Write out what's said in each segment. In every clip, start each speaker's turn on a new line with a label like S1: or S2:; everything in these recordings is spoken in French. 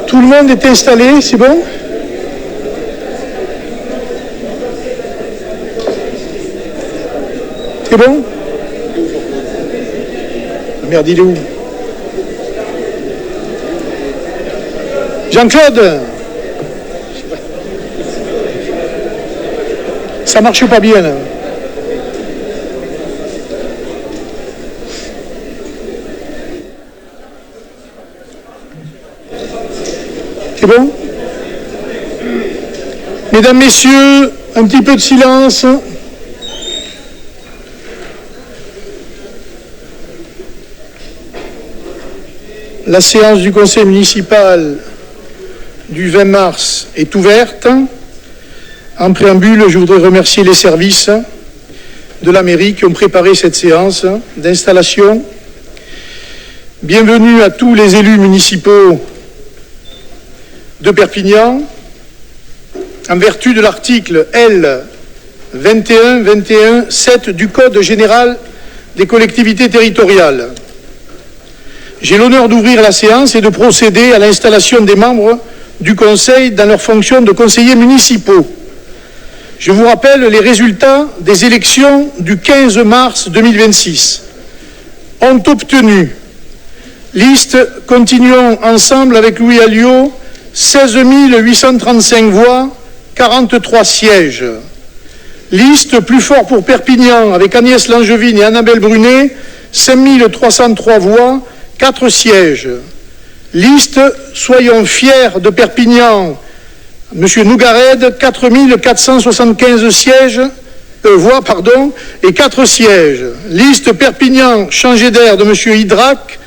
S1: Tout le monde est installé, c'est bon? C'est bon? Merde, il est où? Jean-Claude? Ça marche pas bien, là. C'est bon? Mesdames, Messieurs, un petit peu de silence. La séance du conseil municipal du 20 mars est ouverte. En préambule, je voudrais remercier les services de la mairie qui ont préparé cette séance d'installation. Bienvenue à tous les élus municipaux de Perpignan. En vertu de l'article L. 21-21-7 du Code général des collectivités territoriales, j'ai l'honneur d'ouvrir la séance et de procéder à l'installation des membres du Conseil dans leurs fonctions de conseillers municipaux. Je vous rappelle les résultats des élections du 15 mars 2026. Ont obtenu liste Continuons ensemble avec Louis Alliot, 16 835 voix, 43 sièges. Liste Plus fort pour Perpignan avec Agnès Langevin et Annabelle Brunet, 5 303 voix, 4 sièges. Liste Soyons fiers de Perpignan, M. Nougared, 4 475 voix, et 4 sièges. Liste Perpignan Changer d'air de M. Hydrac,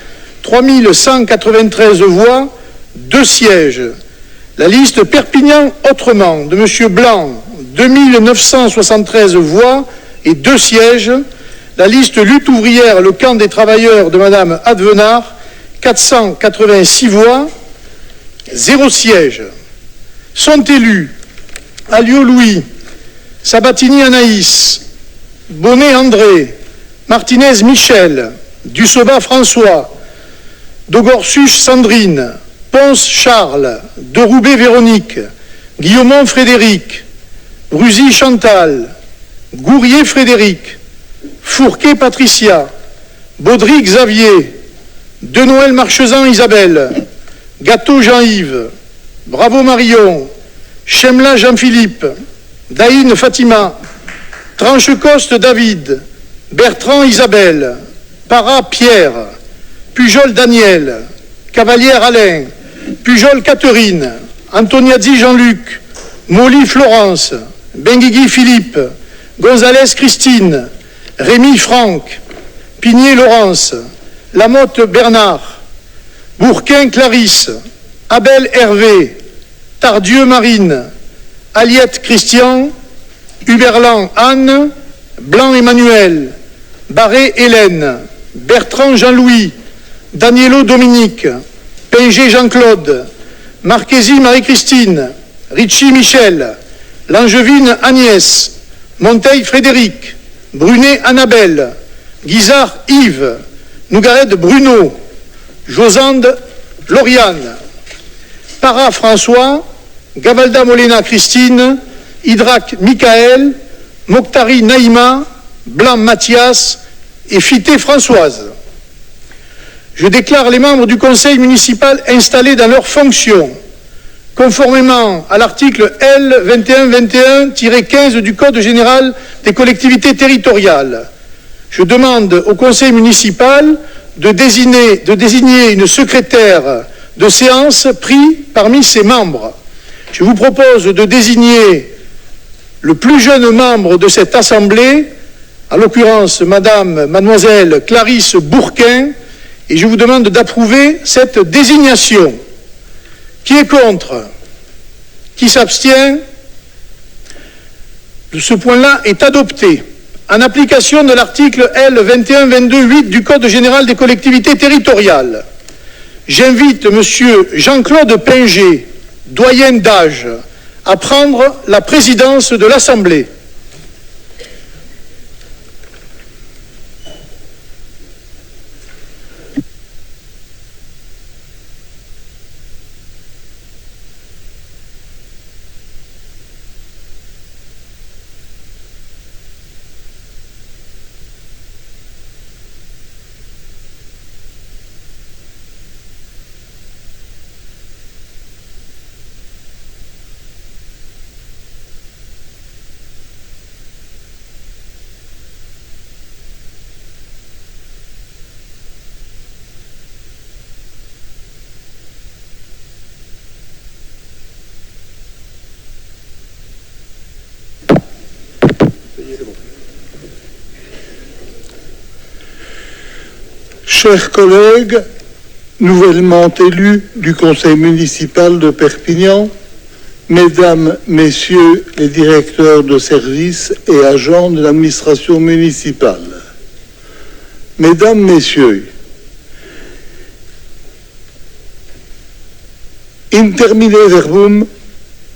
S1: 3 193 voix, 2 sièges. La liste Perpignan Autrement de M. Blanc, 2 973 voix et 2 sièges. La liste Lutte ouvrière Le camp des travailleurs de Mme Advenard, 486 voix, 0 siège. Sont élus Alliot Louis, Sabatini Anaïs, Bonnet André, Martinez Michel, Dussoba François, Dogorsuch Sandrine, Ponce Charles, Deroubet Véronique, Guillaumont Frédéric, Brusy Chantal, Gourrier Frédéric, Fourquet Patricia, Baudry Xavier, Denoël Marchezan Isabelle, Gâteau Jean-Yves, Bravo Marion, Chemla Jean-Philippe, Daïne Fatima, Tranchecoste David, Bertrand Isabelle, Para Pierre, Pujol Daniel, Cavalière Alain, Pujol Catherine, Antoniazzi Jean-Luc, Molly Florence, Benguigui Philippe, Gonzalez Christine, Rémy Franck, Pigné Laurence, Lamotte Bernard, Bourquin Clarisse, Abel Hervé, Tardieu Marine, Aliette Christian, Huberlan Anne, Blanc Emmanuel, Barré Hélène, Bertrand Jean-Louis, Danielo Dominique, Pinger Jean-Claude, Marchesi Marie-Christine, Ricci Michel, Langevine Agnès, Monteil Frédéric, Brunet Annabelle, Guizard Yves, Nougared Bruno, Josande Lauriane, Para François, Gavalda Molena Christine, Hydrac Michael, Mokhtari Naïma, Blanc Mathias et Fité Françoise. Je déclare les membres du conseil municipal installés dans leurs fonctions, conformément à l'article L. 2121-15 du Code général des collectivités territoriales. Je demande au conseil municipal de désigner une secrétaire de séance pris parmi ses membres. Je vous propose de désigner le plus jeune membre de cette assemblée, en l'occurrence mademoiselle Clarisse Bourquin, et je vous demande d'approuver cette désignation. Qui est contre? Qui s'abstient? Ce point-là est adopté. En application de l'article L. 2122-8 du Code général des collectivités territoriales, j'invite M. Jean-Claude Pinger, doyen d'âge, à prendre la présidence de l'Assemblée.
S2: Chers collègues, nouvellement élus du conseil municipal de Perpignan, mesdames, messieurs les directeurs de services et agents de l'administration municipale, mesdames, messieurs, in termine verbum,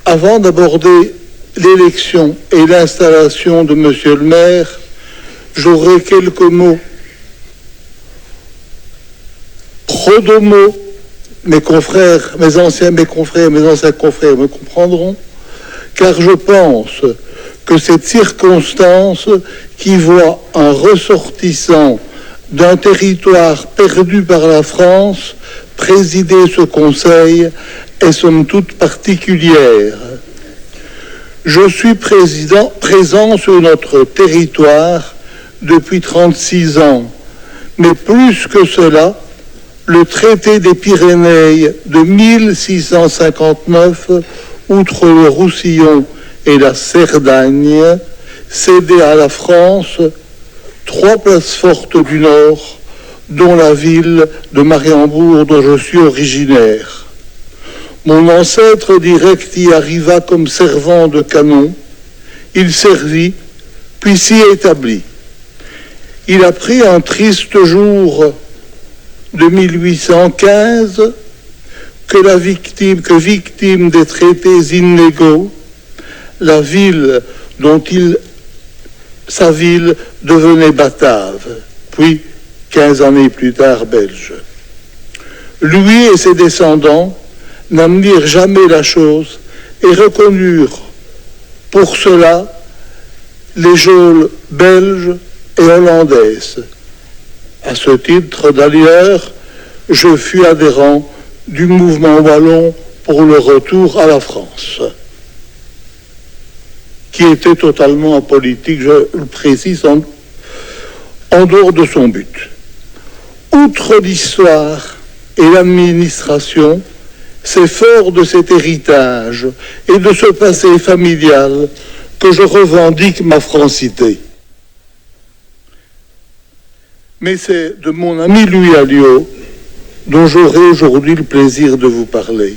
S2: avant d'aborder l'élection et l'installation de monsieur le maire, j'aurai quelques mots. Prodomo, mes confrères, mes anciens confrères me comprendront, car je pense que cette circonstance qui voit un ressortissant d'un territoire perdu par la France présider ce conseil est somme toute particulière. Je suis présent sur notre territoire depuis 36 ans, mais plus que cela, le traité des Pyrénées de 1659, outre le Roussillon et la Cerdagne, cédait à la France 3 places fortes du Nord, dont la ville de Mariembourg, dont je suis originaire. Mon ancêtre direct y arriva comme servant de canon. Il servit, puis s'y établit. Il apprit un triste jour de 1815 que victime des traités inégaux, la ville sa ville devenait batave, puis 15 années plus tard belge. Lui et ses descendants n'amenèrent jamais la chose et reconnurent pour cela les geôles belges et hollandaises. À ce titre, d'ailleurs, je fus adhérent du mouvement wallon pour le retour à la France, qui était totalement apolitique, je le précise, en dehors de son but. Outre l'histoire et l'administration, c'est fort de cet héritage et de ce passé familial que je revendique ma francité. Mais c'est de mon ami Louis Alliot dont j'aurai aujourd'hui le plaisir de vous parler.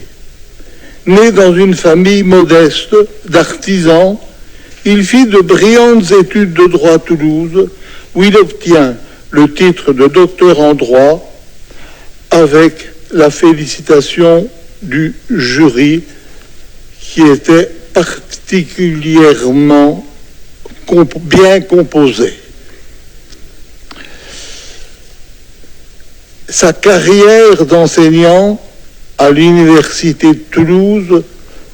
S2: Né dans une famille modeste d'artisans, il fit de brillantes études de droit à Toulouse, où il obtient le titre de docteur en droit avec la félicitation du jury qui était particulièrement bien composé. Sa carrière d'enseignant à l'université de Toulouse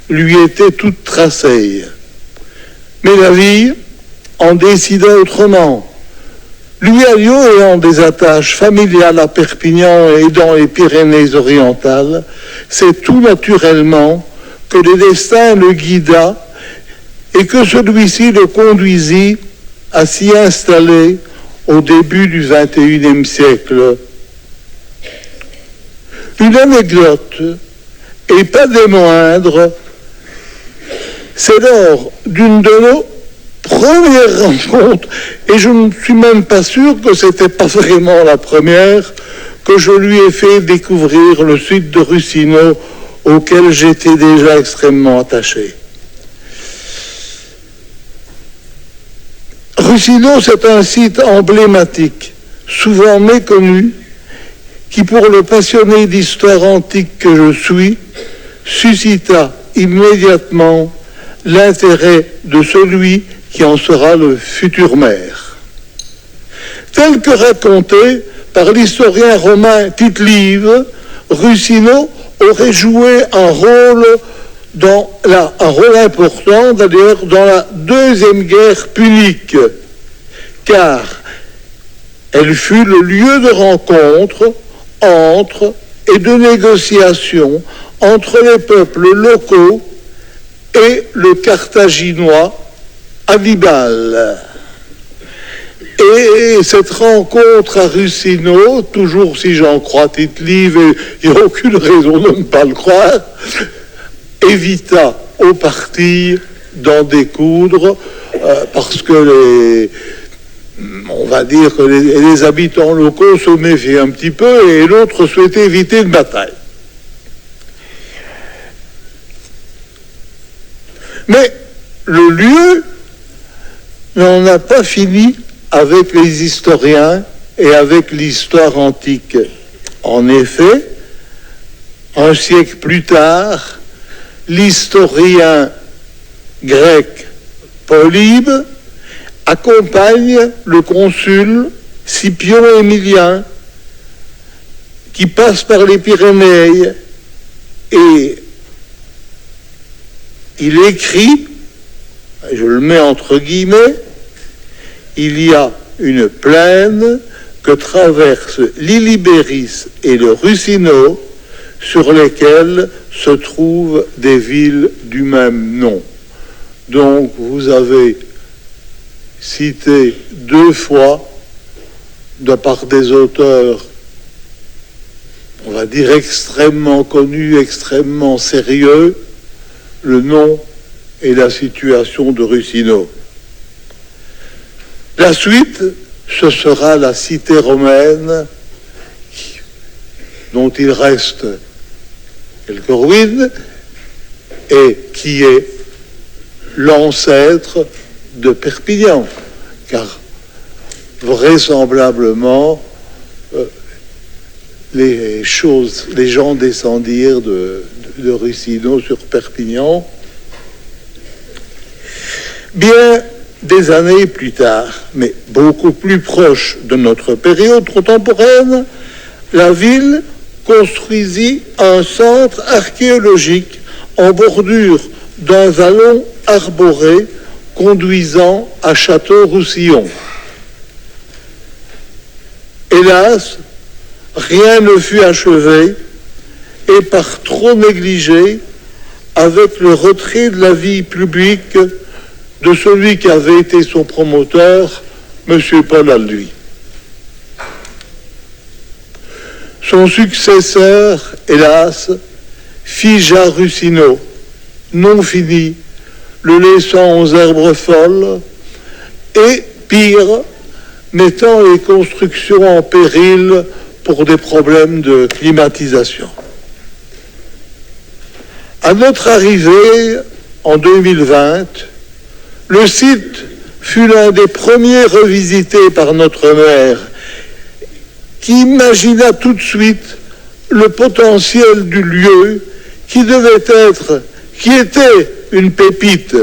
S2: lui était toute tracée. Mais la vie en décida autrement. Louis Alliot, ayant des attaches familiales à Perpignan et dans les Pyrénées-Orientales, c'est tout naturellement que le destin le guida et que celui-ci le conduisit à s'y installer au début du XXIe siècle. Une anecdote, et pas des moindres, c'est lors d'une de nos premières rencontres, et je ne suis même pas sûr que c'était pas vraiment la première, que je lui ai fait découvrir le site de Russino, auquel j'étais déjà extrêmement attaché. Russino, c'est un site emblématique, souvent méconnu, qui, pour le passionné d'histoire antique que je suis, suscita immédiatement l'intérêt de celui qui en sera le futur maire. Tel que raconté par l'historien romain Tite-Live, Russino aurait joué un rôle important, d'ailleurs, dans la Deuxième Guerre punique, car elle fut le lieu de rencontre et de négociation entre les peuples locaux et le Carthaginois Hannibal. Et cette rencontre à Russino, toujours si j'en crois Tite-Live, et il n'y a aucune raison de ne pas le croire, évita au parti d'en découdre parce que on va dire que les habitants locaux se méfiaient un petit peu et l'autre souhaitait éviter une bataille. Mais le lieu n'en a pas fini avec les historiens et avec l'histoire antique. En effet, un siècle plus tard, l'historien grec Polybe accompagne le consul Scipion Émilien qui passe par les Pyrénées et il écrit, je le mets entre guillemets, il y a une plaine que traversent l'Ilibéris et le Russino sur lesquels se trouvent des villes du même nom. Donc vous avez cité 2 fois, de part des auteurs, on va dire extrêmement connus, extrêmement sérieux, le nom et la situation de Russino. La suite, ce sera la cité romaine dont il reste quelques ruines et qui est l'ancêtre de Perpignan, car vraisemblablement les gens descendirent de Russino sur Perpignan. Bien des années plus tard, mais beaucoup plus proche de notre période contemporaine, la ville construisit un centre archéologique en bordure d'un vallon arboré conduisant à Château-Roussillon. Hélas, rien ne fut achevé et par trop négligé, avec le retrait de la vie publique de celui qui avait été son promoteur, M. Paul Alduy. Son successeur, hélas, figea Russino, non fini, le laissant aux herbes folles, et, pire, mettant les constructions en péril pour des problèmes de climatisation. À notre arrivée, en 2020, le site fut l'un des premiers revisités par notre maire, qui imagina tout de suite le potentiel du lieu qui était une pépite,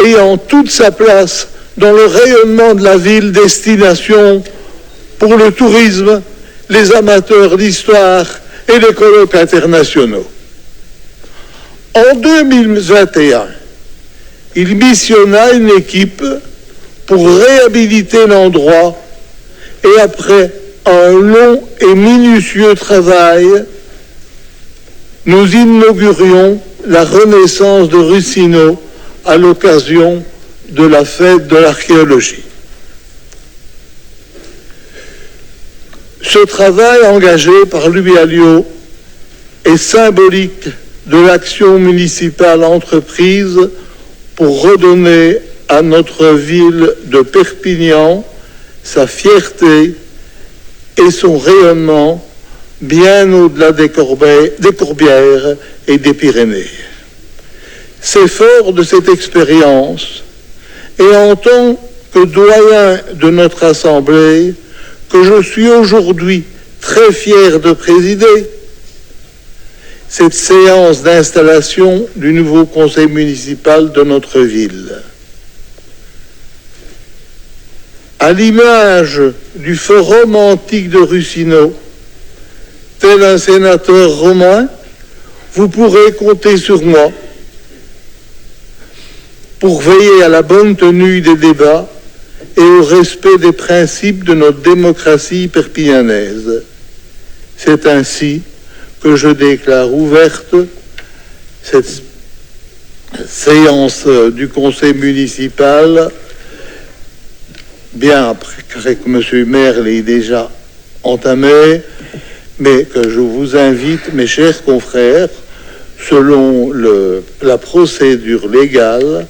S2: ayant toute sa place dans le rayonnement de la ville, destination pour le tourisme, les amateurs d'histoire et les colloques internationaux. En 2021, il missionna une équipe pour réhabiliter l'endroit et après un long et minutieux travail, nous inaugurions la renaissance de Russino à l'occasion de la fête de l'archéologie. Ce travail engagé par Louis Alliot est symbolique de l'action municipale entreprise pour redonner à notre ville de Perpignan sa fierté et son rayonnement bien au-delà des Corbières et des Pyrénées. C'est fort de cette expérience et en tant que doyen de notre Assemblée que je suis aujourd'hui très fier de présider cette séance d'installation du nouveau conseil municipal de notre ville. À l'image du forum antique de Russino, tel un sénateur romain, vous pourrez compter sur moi pour veiller à la bonne tenue des débats et au respect des principes de notre démocratie perpignanaise. C'est ainsi que je déclare ouverte cette séance du conseil municipal, bien après que M. le maire l'ait déjà entamé, mais que je vous invite, mes chers confrères, selon la procédure légale,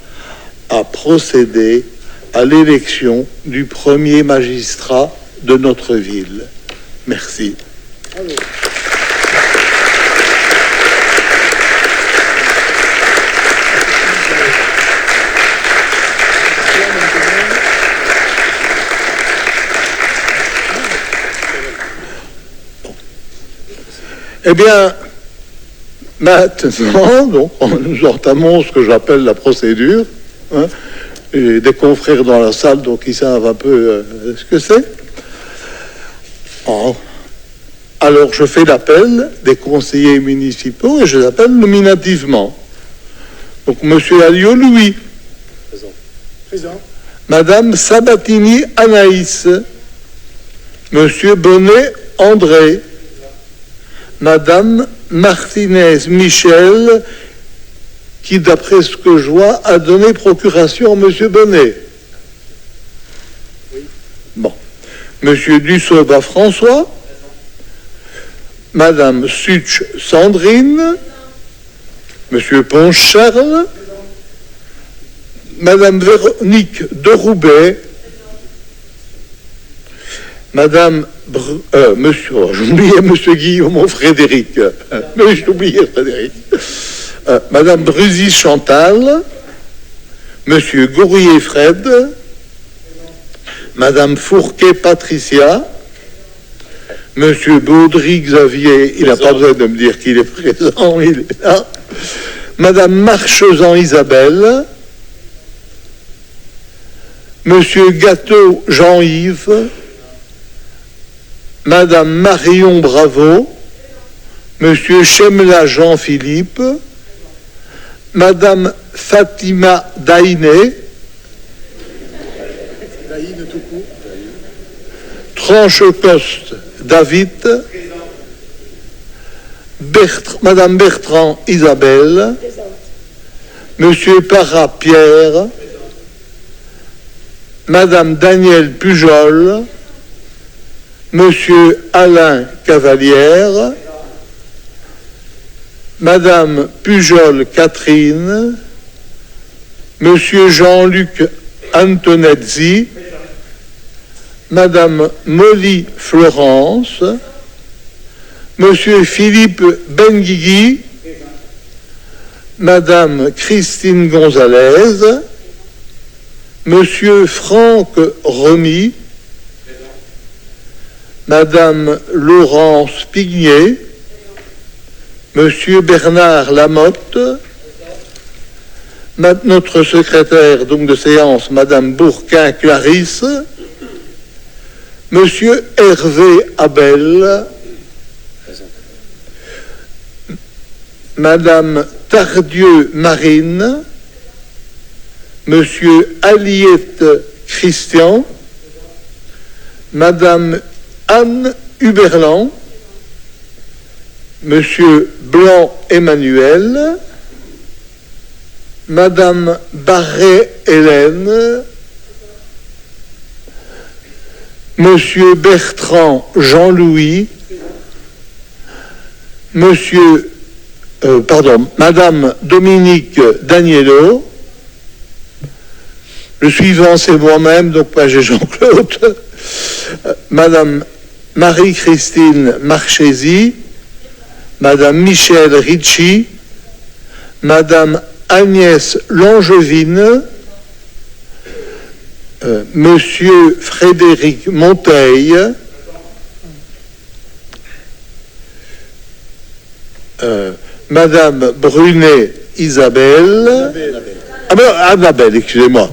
S2: à procéder à l'élection du premier magistrat de notre ville. Merci. Allez. Eh bien, maintenant, donc, nous entamons ce que j'appelle la procédure. Hein, et des confrères dans la salle, donc ils savent un peu ce que c'est. Oh. Alors, je fais l'appel des conseillers municipaux et je les appelle nominativement. Donc, Monsieur Alliot Louis. Présent. Présent. Madame Sabatini Anaïs. Monsieur Bonnet André. Madame Martinez Michel, qui, d'après ce que je vois, a donné procuration à Monsieur Bonnet. Oui. Bon. Monsieur Dussoba François. Madame Such Sandrine. Monsieur Ponce Charles. Madame Véronique de Roubaix. Madame Monsieur, j'oubliais Monsieur Guillaume Frédéric, mais j'oubliais Frédéric. Madame Brusy Chantal, Monsieur Gourrier Fred, Madame Fourquet Patricia, Monsieur Baudry Xavier, il n'a pas besoin de me dire qu'il est présent, il est là. Madame Marchezan Isabelle, Monsieur Gâteau Jean-Yves, Madame Marion Bravo, Monsieur Chemla Jean-Philippe, Madame Fatima Daïné, Tranchecoste David, Madame Bertrand Isabelle, Monsieur Parra Pierre, Madame Danielle Pujol, Monsieur Alain Cavalière, Madame Pujol Catherine, Monsieur Jean-Luc Antonezzi, Madame Molly Florence, Monsieur Philippe Benguigui, Madame Christine Gonzalez, Monsieur Franck Remy, Madame Laurence Pigné, Monsieur Bernard Lamotte, notre secrétaire donc de séance, Madame Bourquin Clarisse, Monsieur Hervé Abel, Madame Tardieu Marine, Monsieur Aliette Christian, Madame Anne Huberland, Monsieur Blanc Emmanuel, Madame Barret Hélène, Monsieur Bertrand Jean-Louis, Madame Dominique Daniello. Le suivant, c'est moi-même, donc pas j'ai Jean-Claude. Madame Marie-Christine Marchesi, Madame Michèle Ricci, Madame Agnès Langevine, Monsieur Frédéric Monteil, Madame Brunet Isabelle, Annabelle, excusez-moi,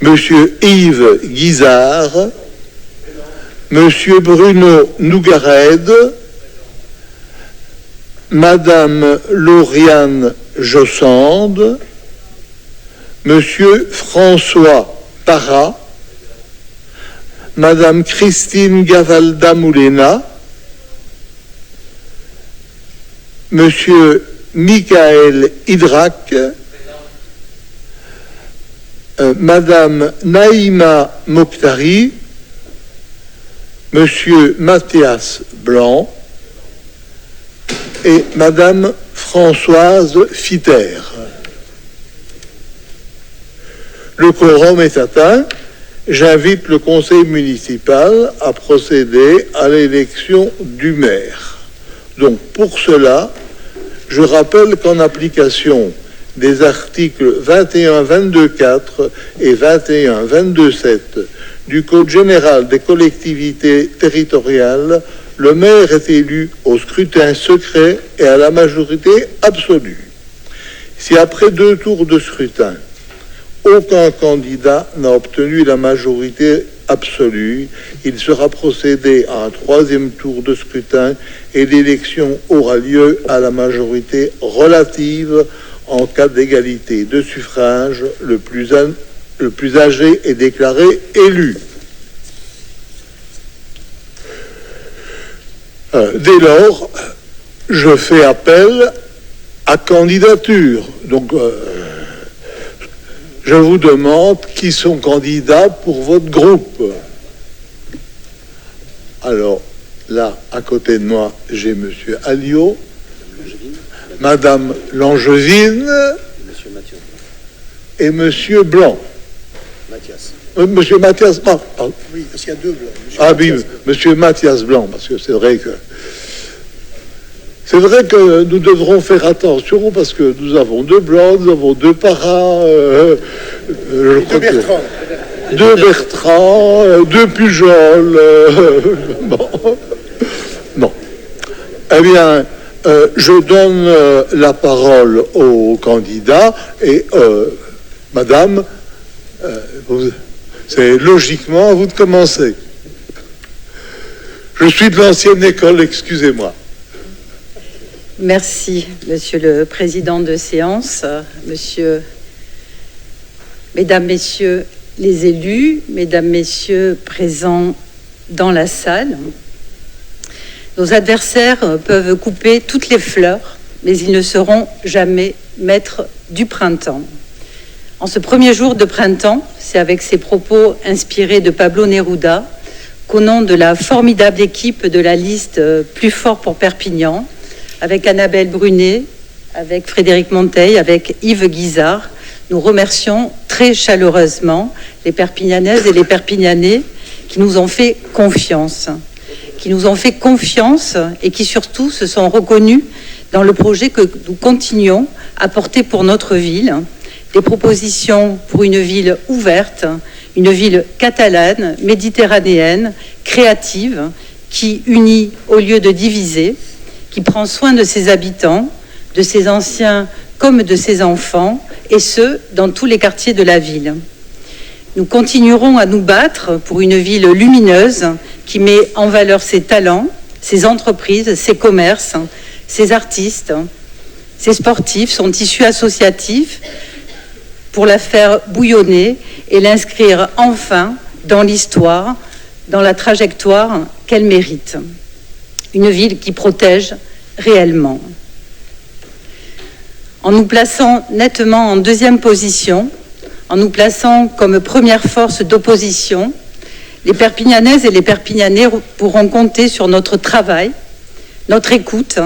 S2: Monsieur Yves Guizard, Monsieur Bruno Nougared, Madame Lauriane Jossande, Monsieur François Parra, Madame Christine Gavalda-Moulena, Monsieur Michael Hydrac, Madame Naïma Mokhtari, Monsieur Mathias Blanc et Madame Françoise Fitter. Le quorum est atteint. J'invite le conseil municipal à procéder à l'élection du maire. Donc, pour cela, je rappelle qu'en application des articles 21-22-4 et 21-22-7 du Code général des collectivités territoriales, le maire est élu au scrutin secret et à la majorité absolue. Si après 2 tours de scrutin, aucun candidat n'a obtenu la majorité absolue, il sera procédé à un 3e tour de scrutin et l'élection aura lieu à la majorité relative en cas d'égalité de suffrage. Le plus âgé est déclaré élu. Dès lors, je fais appel à candidature. Donc, je vous demande qui sont candidats pour votre groupe. Alors, là, à côté de moi, j'ai Monsieur Alliot, Madame Langevine et Monsieur Blanc. Monsieur Mathias Blanc.
S1: Oui, parce qu'il y a 2 blancs.
S2: Ah oui, Monsieur Mathias Blanc, parce que c'est vrai que nous devrons faire attention parce que nous avons 2 blancs, nous avons 2 paras,
S1: 2 Bertrand.
S2: 2 Bertrand, 2 Pujol. Bon. Eh bien, je donne la parole au candidat et Madame, c'est logiquement à vous de commencer. Je suis de l'ancienne école, excusez-moi.
S3: Merci, Monsieur le Président de séance, Mesdames, Messieurs les élus, Mesdames, Messieurs présents dans la salle. Nos adversaires peuvent couper toutes les fleurs, mais ils ne seront jamais maîtres du printemps. En ce premier jour de printemps, c'est avec ces propos inspirés de Pablo Neruda qu'au nom de la formidable équipe de la liste Plus fort pour Perpignan, avec Annabelle Brunet, avec Frédéric Monteil, avec Yves Guizard, nous remercions très chaleureusement les Perpignanaises et les Perpignanais qui nous ont fait confiance, et qui surtout se sont reconnus dans le projet que nous continuons à porter pour notre ville, des propositions pour une ville ouverte, une ville catalane, méditerranéenne, créative, qui unit au lieu de diviser, qui prend soin de ses habitants, de ses anciens comme de ses enfants, et ce, dans tous les quartiers de la ville. Nous continuerons à nous battre pour une ville lumineuse qui met en valeur ses talents, ses entreprises, ses commerces, ses artistes, ses sportifs, son tissu associatif, pour la faire bouillonner et l'inscrire enfin dans l'histoire, dans la trajectoire qu'elle mérite. Une ville qui protège réellement. En nous plaçant nettement en 2e position, en nous plaçant comme première force d'opposition, les Perpignanaises et les Perpignanais pourront compter sur notre travail, notre écoute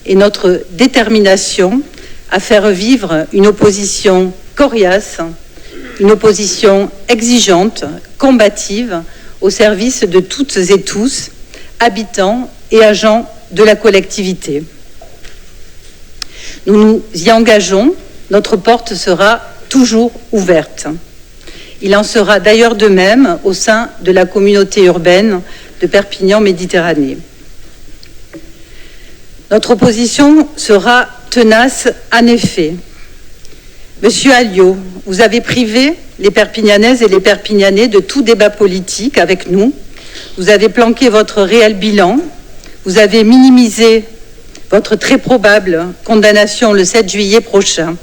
S3: et notre détermination à faire vivre une opposition coriace, une opposition exigeante, combative, au service de toutes et tous, habitants et agents de la collectivité. Nous nous y engageons, notre porte sera toujours ouverte. Il en sera d'ailleurs de même au sein de la communauté urbaine de Perpignan-Méditerranée. Notre opposition sera tenace en effet. Monsieur Alliot, vous avez privé les Perpignanaises et les Perpignanais de tout débat politique avec nous. Vous avez planqué votre réel bilan. Vous avez minimisé votre très probable condamnation le 7 juillet prochain.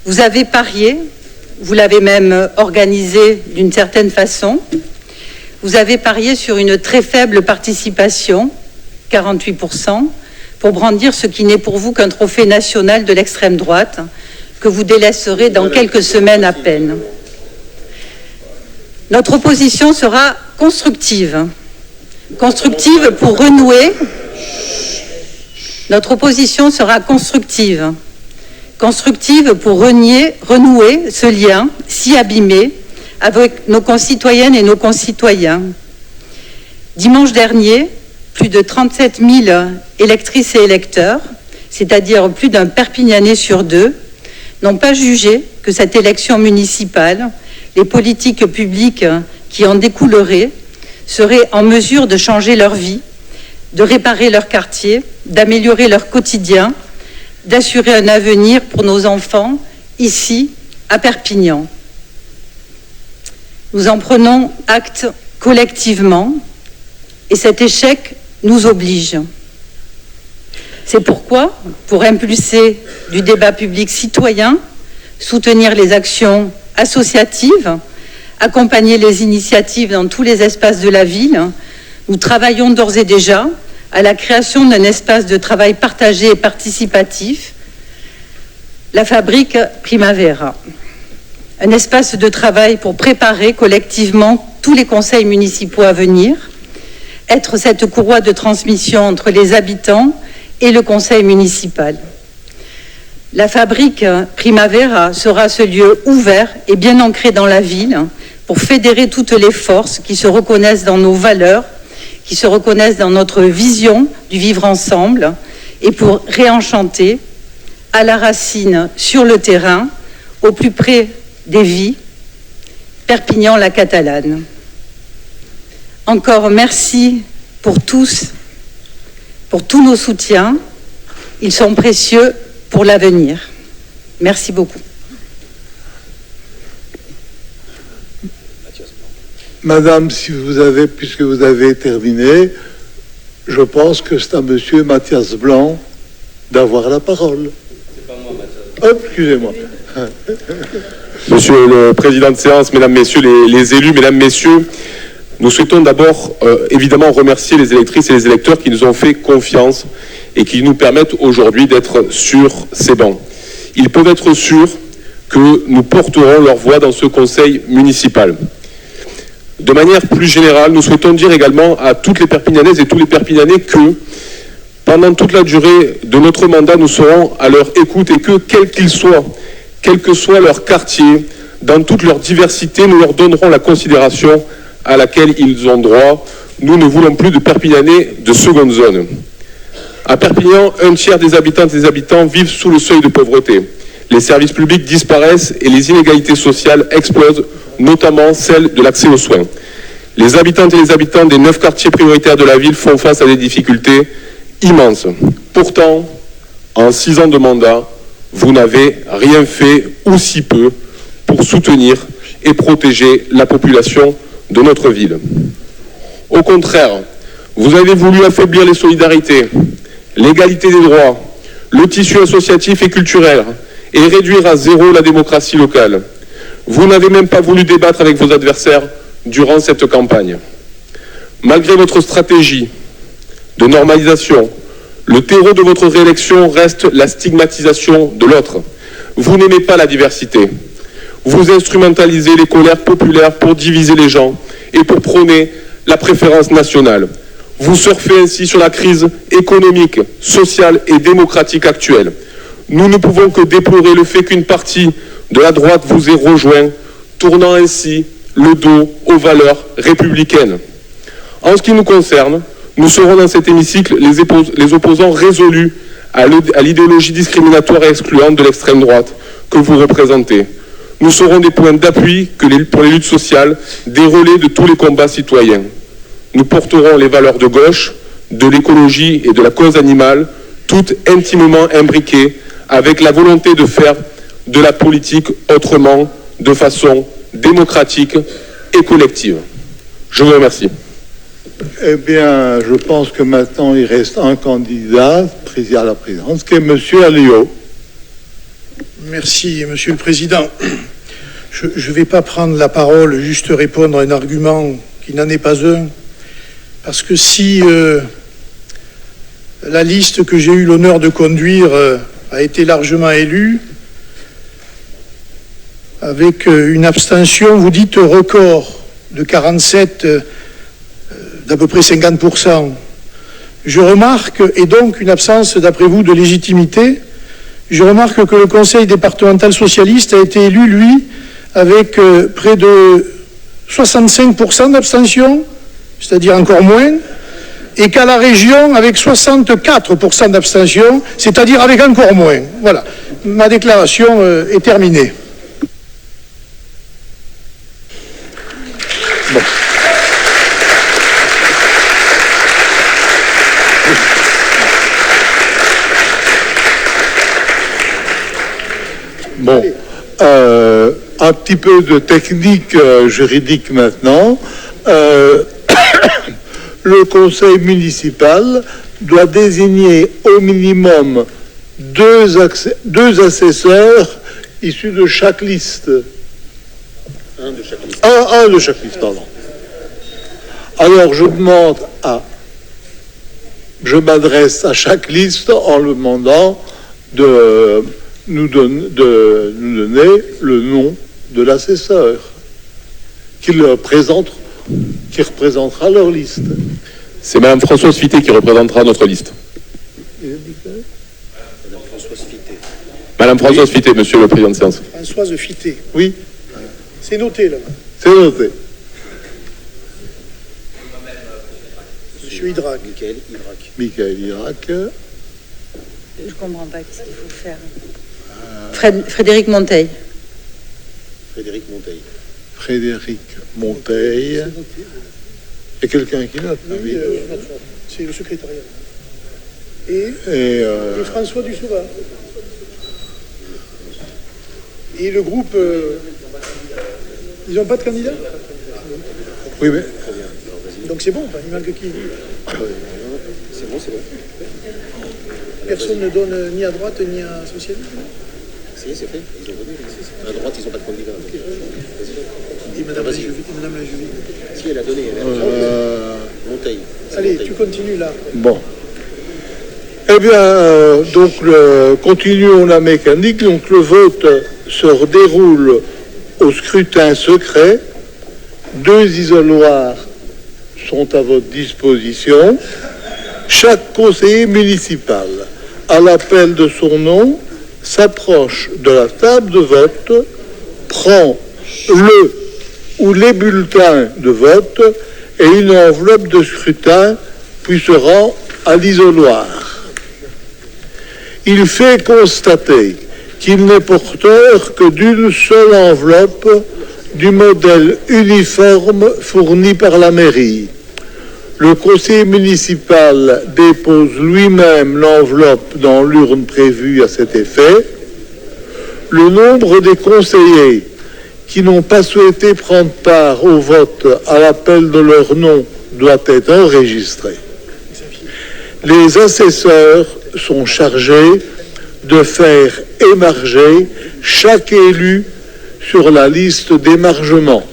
S3: Vous avez parié, vous l'avez même organisé d'une certaine façon. Vous avez parié sur une très faible participation, 48%, pour brandir ce qui n'est pour vous qu'un trophée national de l'extrême droite, que vous délaisserez dans quelques semaines à peine. Notre opposition sera constructive. Constructive pour renouer. Notre opposition sera constructive. Constructive pour renouer ce lien si si abîmée avec nos concitoyennes et nos concitoyens. Dimanche dernier, plus de 37 000 électrices et électeurs, c'est-à-dire plus d'un Perpignanais sur deux, n'ont pas jugé que cette élection municipale, les politiques publiques qui en découleraient, seraient en mesure de changer leur vie, de réparer leur quartier, d'améliorer leur quotidien, d'assurer un avenir pour nos enfants, ici, à Perpignan. Nous en prenons acte collectivement et cet échec nous oblige. C'est pourquoi, pour impulser du débat public citoyen, soutenir les actions associatives, accompagner les initiatives dans tous les espaces de la ville, nous travaillons d'ores et déjà à la création d'un espace de travail partagé et participatif, la fabrique Primavera. Un espace de travail pour préparer collectivement tous les conseils municipaux à venir, être cette courroie de transmission entre les habitants et le conseil municipal. La fabrique Primavera sera ce lieu ouvert et bien ancré dans la ville pour fédérer toutes les forces qui se reconnaissent dans nos valeurs, qui se reconnaissent dans notre vision du vivre ensemble et pour réenchanter à la racine, sur le terrain, au plus près des vies, Perpignan la Catalane. Encore merci pour tous nos soutiens. Ils sont précieux pour l'avenir. Merci beaucoup.
S2: Madame, si vous avez, puisque vous avez terminé, je pense que c'est à Monsieur Mathias Blanc d'avoir la parole.
S4: C'est pas moi, Mathias.
S2: Hop, excusez-moi.
S4: Monsieur le Président de séance, Mesdames, Messieurs les élus, Mesdames, Messieurs, nous souhaitons d'abord évidemment remercier les électrices et les électeurs qui nous ont fait confiance et qui nous permettent aujourd'hui d'être sur ces bancs. Ils peuvent être sûrs que nous porterons leur voix dans ce conseil municipal. De manière plus générale, nous souhaitons dire également à toutes les Perpignanaises et tous les Perpignanais que pendant toute la durée de notre mandat, nous serons à leur écoute et que, quels qu'ils soient, quel que soit leur quartier, dans toute leur diversité, nous leur donnerons la considération à laquelle ils ont droit. Nous ne voulons plus de Perpignanais de seconde zone. À Perpignan, 1/3 des habitantes et des habitants vivent sous le seuil de pauvreté. Les services publics disparaissent et les inégalités sociales explosent, notamment celle de l'accès aux soins. Les habitantes et les habitants des 9 quartiers prioritaires de la ville font face à des difficultés immenses. Pourtant, en 6 ans de mandat, vous n'avez rien fait, ou si peu, pour soutenir et protéger la population de notre ville. Au contraire, vous avez voulu affaiblir les solidarités, l'égalité des droits, le tissu associatif et culturel, et réduire à zéro la démocratie locale. Vous n'avez même pas voulu débattre avec vos adversaires durant cette campagne. Malgré votre stratégie de normalisation, le terreau de votre réélection reste la stigmatisation de l'autre. Vous n'aimez pas la diversité. Vous instrumentalisez les colères populaires pour diviser les gens et pour prôner la préférence nationale. Vous surfez ainsi sur la crise économique, sociale et démocratique actuelle. Nous ne pouvons que déplorer le fait qu'une partie de la droite vous ait rejoint, tournant ainsi le dos aux valeurs républicaines. En ce qui nous concerne, nous serons dans cet hémicycle les opposants résolus à l'idéologie discriminatoire et excluante de l'extrême droite que vous représentez. Nous serons des points d'appui pour les luttes sociales, des relais de tous les combats citoyens. Nous porterons les valeurs de gauche, de l'écologie et de la cause animale, toutes intimement imbriquées avec la volonté de faire de la politique autrement, de façon démocratique et collective. Je vous remercie.
S2: Eh bien, je pense que maintenant, il reste un candidat à la présidence, qui est M. Alliot.
S1: Merci, Monsieur le Président. Je ne vais pas prendre la parole, juste répondre à un argument qui n'en est pas un, parce que si la liste que j'ai eu l'honneur de conduire a été largement élue, avec une abstention, vous dites record, de 47, d'à peu près 50%. Je remarque, et donc une absence, d'après vous, de légitimité, je remarque que le conseil départemental socialiste a été élu, lui, avec près de 65% d'abstention, c'est-à-dire encore moins, et qu'à la région avec 64% d'abstention, c'est-à-dire avec encore moins. Voilà, ma déclaration est terminée.
S2: Bon. Bon, un petit peu de technique juridique maintenant. Le conseil municipal doit désigner au minimum deux assesseurs issus de chaque liste. Un de chaque liste, pardon. Alors je m'adresse à chaque liste en le demandant de nous donner le nom de l'assesseur qui représentera leur liste.
S4: C'est Madame Françoise Fité qui représentera notre liste. Madame Françoise Fité, Monsieur le Président de séance.
S1: Françoise Fité.
S2: Oui.
S1: C'est noté, là.
S2: C'est noté.
S1: Monsieur Hydrac.
S2: Michael Hydrac.
S3: Je ne comprends pas ce qu'il faut faire. Frédéric Monteil.
S2: Frédéric Monteil. Et quelqu'un qui note.
S1: Oui, c'est le secrétariat. Et François Dussouva. Et le groupe, ils n'ont pas de candidat?
S2: Oui, mais...
S1: Donc c'est bon, il manque qui?
S5: C'est bon.
S1: Personne ne donne ni à droite ni à socialiste?
S5: Si, c'est fait. Ils ont donné. À droite, ils n'ont pas de candidat.
S1: Et Madame la Juvie.
S5: Si, elle a donné. Monteil.
S1: Allez, tu continues là.
S2: Bon. Eh bien, continuons la mécanique. Donc, le vote se déroule au scrutin secret. 2 isoloirs sont à votre disposition. Chaque conseiller municipal, à l'appel de son nom, s'approche de la table de vote, prend le ou les bulletins de vote et une enveloppe de scrutin, puis se rend à l'isoloir. Il fait constater qu'il n'est porteur que d'une seule enveloppe du modèle uniforme fourni par la mairie. Le conseiller municipal dépose lui-même l'enveloppe dans l'urne prévue à cet effet. Le nombre des conseillers qui n'ont pas souhaité prendre part au vote à l'appel de leur nom doit être enregistré. Les assesseurs sont chargés de faire émarger chaque élu sur la liste d'émargement.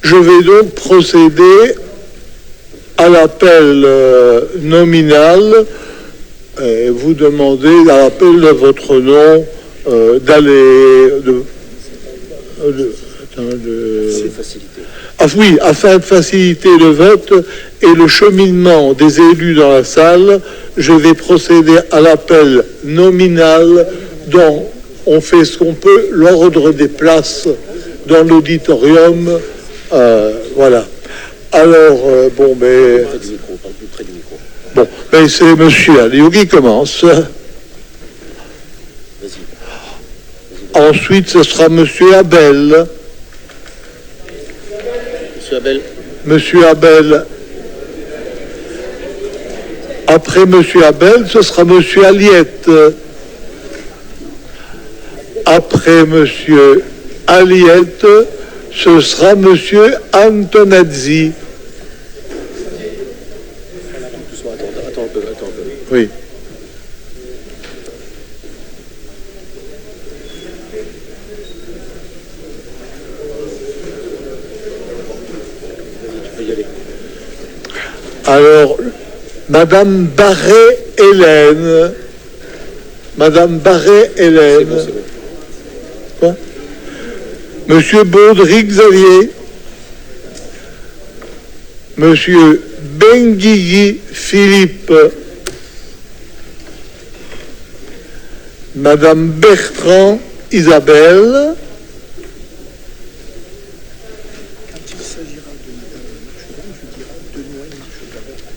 S2: Je vais donc procéder à l'appel nominal. Vous demandez à l'appel de votre nom afin de faciliter le vote et le cheminement des élus dans la salle, je vais procéder à l'appel nominal dont on fait ce qu'on peut, l'ordre des places dans l'auditorium. Voilà. Alors, c'est Monsieur Alliot qui commence. Ensuite, ce sera Monsieur Abel. Monsieur Abel. Après Monsieur Abel, ce sera Monsieur Aliette. Après Monsieur Aliette, ce sera Monsieur Antonazzi.
S5: Attends un peu.
S2: Oui. Alors, Madame Barré-Hélène. Madame Barré-Hélène.
S5: C'est bon.
S2: Quoi? Monsieur Baudry-Xavier. Monsieur Benguigui Philippe. Madame Bertrand Isabelle.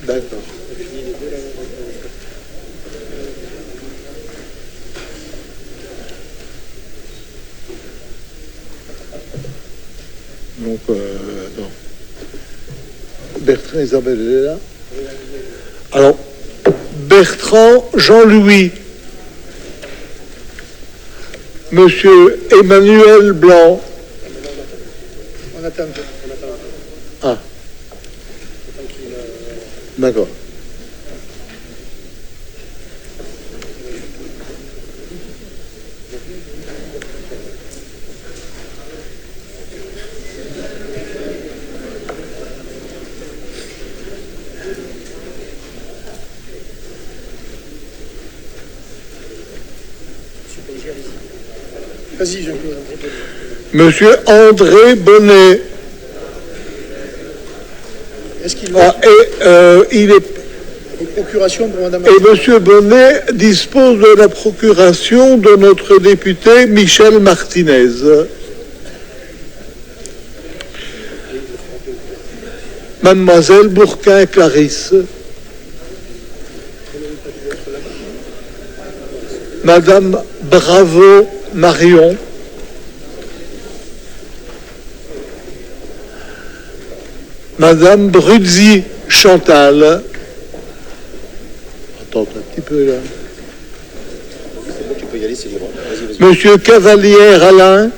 S2: D'accord. Donc, non. Bertrand Isabelle, elle est là. Alors, Bertrand Jean-Louis. Monsieur Emmanuel Blanc.
S1: On attend.
S2: Ah. D'accord.
S1: Vas-y, Jean-Claude.
S2: Monsieur André Bonnet.
S1: Est-ce qu'il
S2: Il est.
S1: une procuration pour Madame
S2: Et Monsieur Bonnet dispose de la procuration de notre député Michel Martinez. Mademoiselle Bourquin-Clarisse. Madame Bravo Marion. Madame Bruzzi Chantal. Attends un petit peu là.
S5: C'est bon, tu peux y aller, c'est libre. Vas-y, vas-y.
S2: Monsieur Cavalière Alain.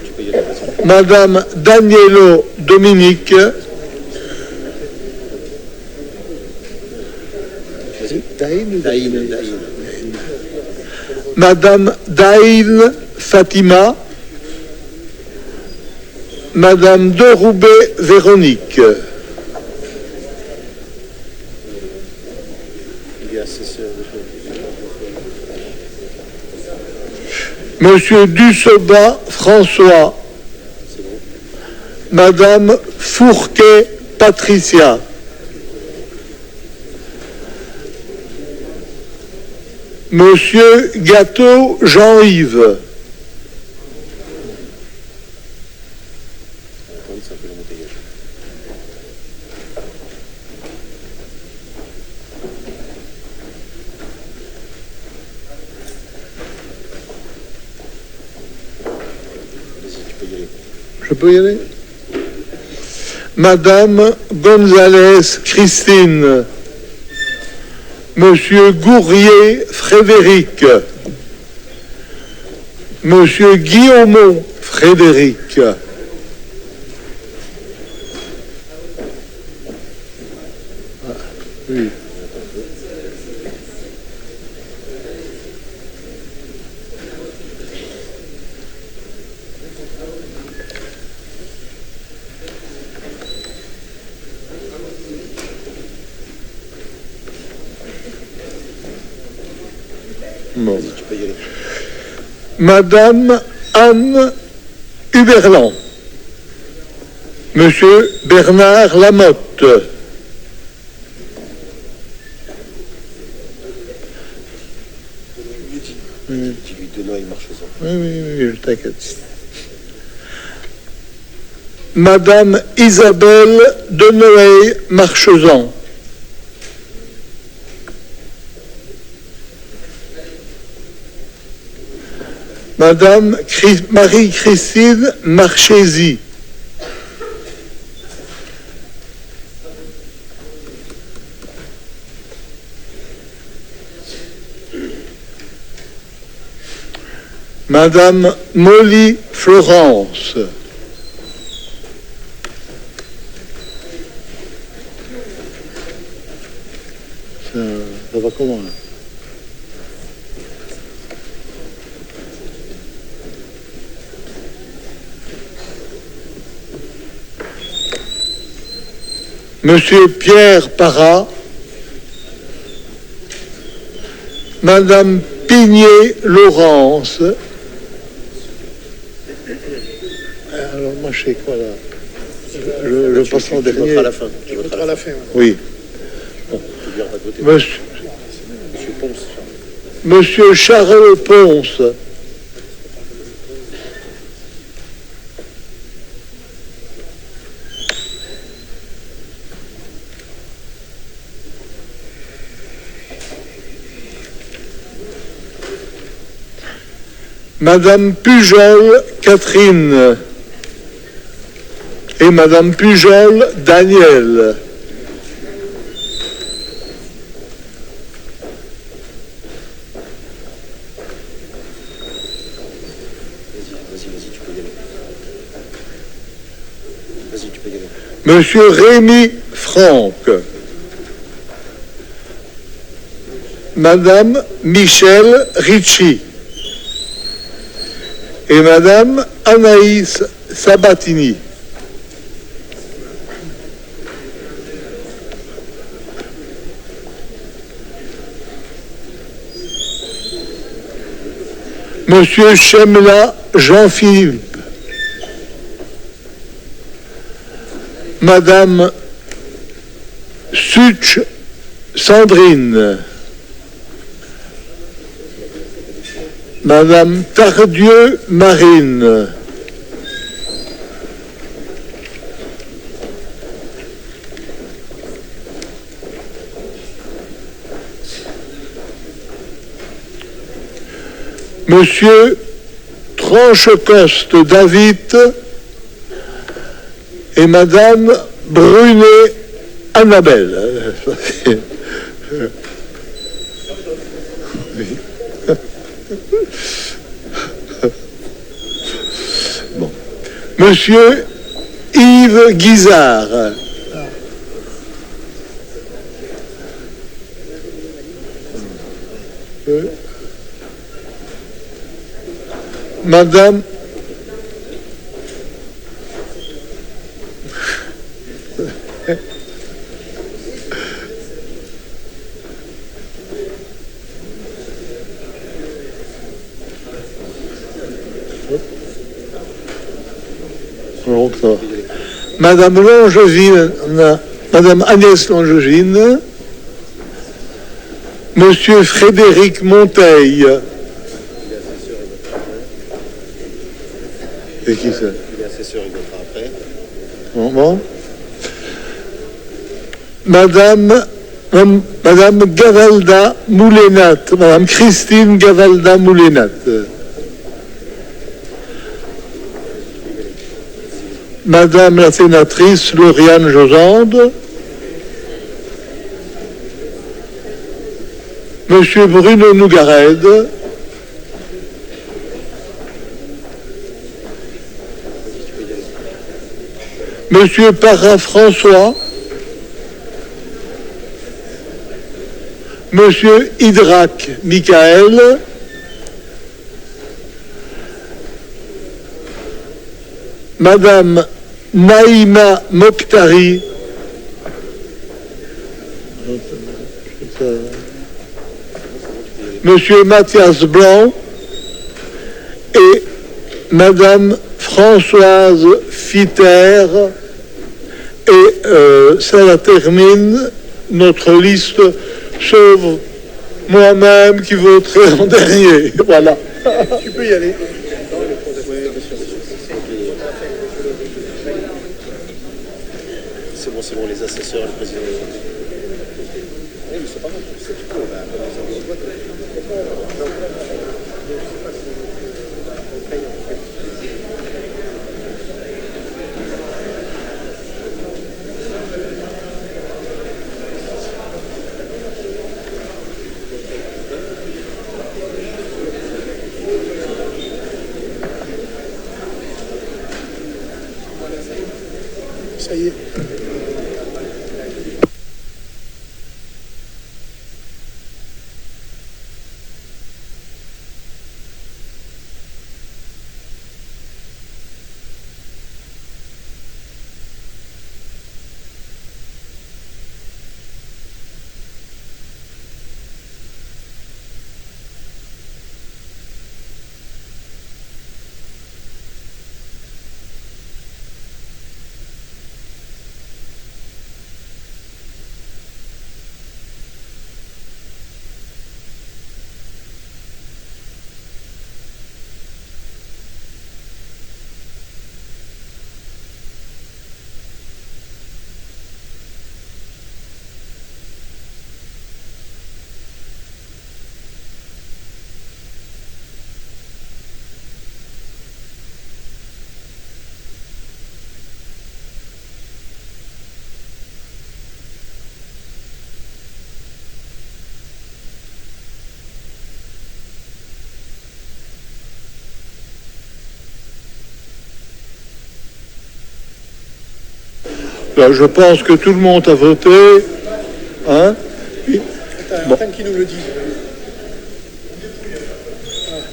S5: Tu peux y aller, vas-y.
S2: Madame Danielo Dominique.
S5: Daïn.
S2: Madame Daïn Fatima. Madame de Roubaix Véronique.
S5: Il y a ses sœurs.
S2: Monsieur Dussoba François. Madame Fourquet Patricia. Monsieur Gâteau Jean-Yves.
S5: Ça peut le monter. Vas-y, tu peux y aller.
S2: Je peux y aller? Madame Gonzalez Christine. Monsieur Gourrier Frédéric. Monsieur Guillaumont Frédéric. Ah, oui. Bon.
S5: Vas-y, tu peux y aller.
S2: Madame Anne Huberland. Monsieur Bernard Lamotte.
S5: Dis-lui Denoy Marchezan.
S2: Oui, t'inquiète. Madame Isabelle Denoy Marchezan. Madame Marie-Christine Marchesi. Madame Molly Florence. Ça va comment là? Monsieur Pierre Parra, Madame Pigné-Laurence. Alors moi je sais quoi là? Je passe en
S5: Tu
S2: dernier.
S5: voteras à la fin.
S1: Je voterai à la fin.
S2: Oui.
S5: Tu lui vas voter.
S2: Monsieur, Monsieur Charles Ponce. Madame Pujol Catherine et Madame Pujol Daniel.
S5: Vas-y, tu peux y aller. Vas-y, tu peux y aller.
S2: Monsieur Rémi Franck. Madame Michel Ricci. Et Madame Anaïs Sabatini. Monsieur Chemla Jean-Philippe. Madame Such Sandrine. Madame Tardieu Marine. Monsieur Tranchecoste David et Madame Brunet Annabelle. Bon. Monsieur Yves Guizard. Madame Madame Langevine, Madame Agnès Langevine, Monsieur Frédéric Monteil. Et qui c'est?
S5: Il est assesseur, il votera après.
S2: Bon. Madame Gavalda Moulénat, Madame Christine Gavalda Moulénat. Madame la sénatrice Lauriane Josande. Monsieur Bruno Nougared. Monsieur Parra-François. Monsieur Hydrac Michael. Madame Naïma Mokhtari. Monsieur Mathias Blanc et Madame Françoise Fitter. Et ça termine notre liste, sauf moi-même qui voterai en dernier. Voilà.
S1: Tu peux y aller.
S5: C'est bon, les assesseurs, le président. Oui, mais c'est pas mal. C'est tout.
S1: Ça y est.
S2: je pense que tout le monde a voté. Hein? Bon.
S1: Qui nous le dit.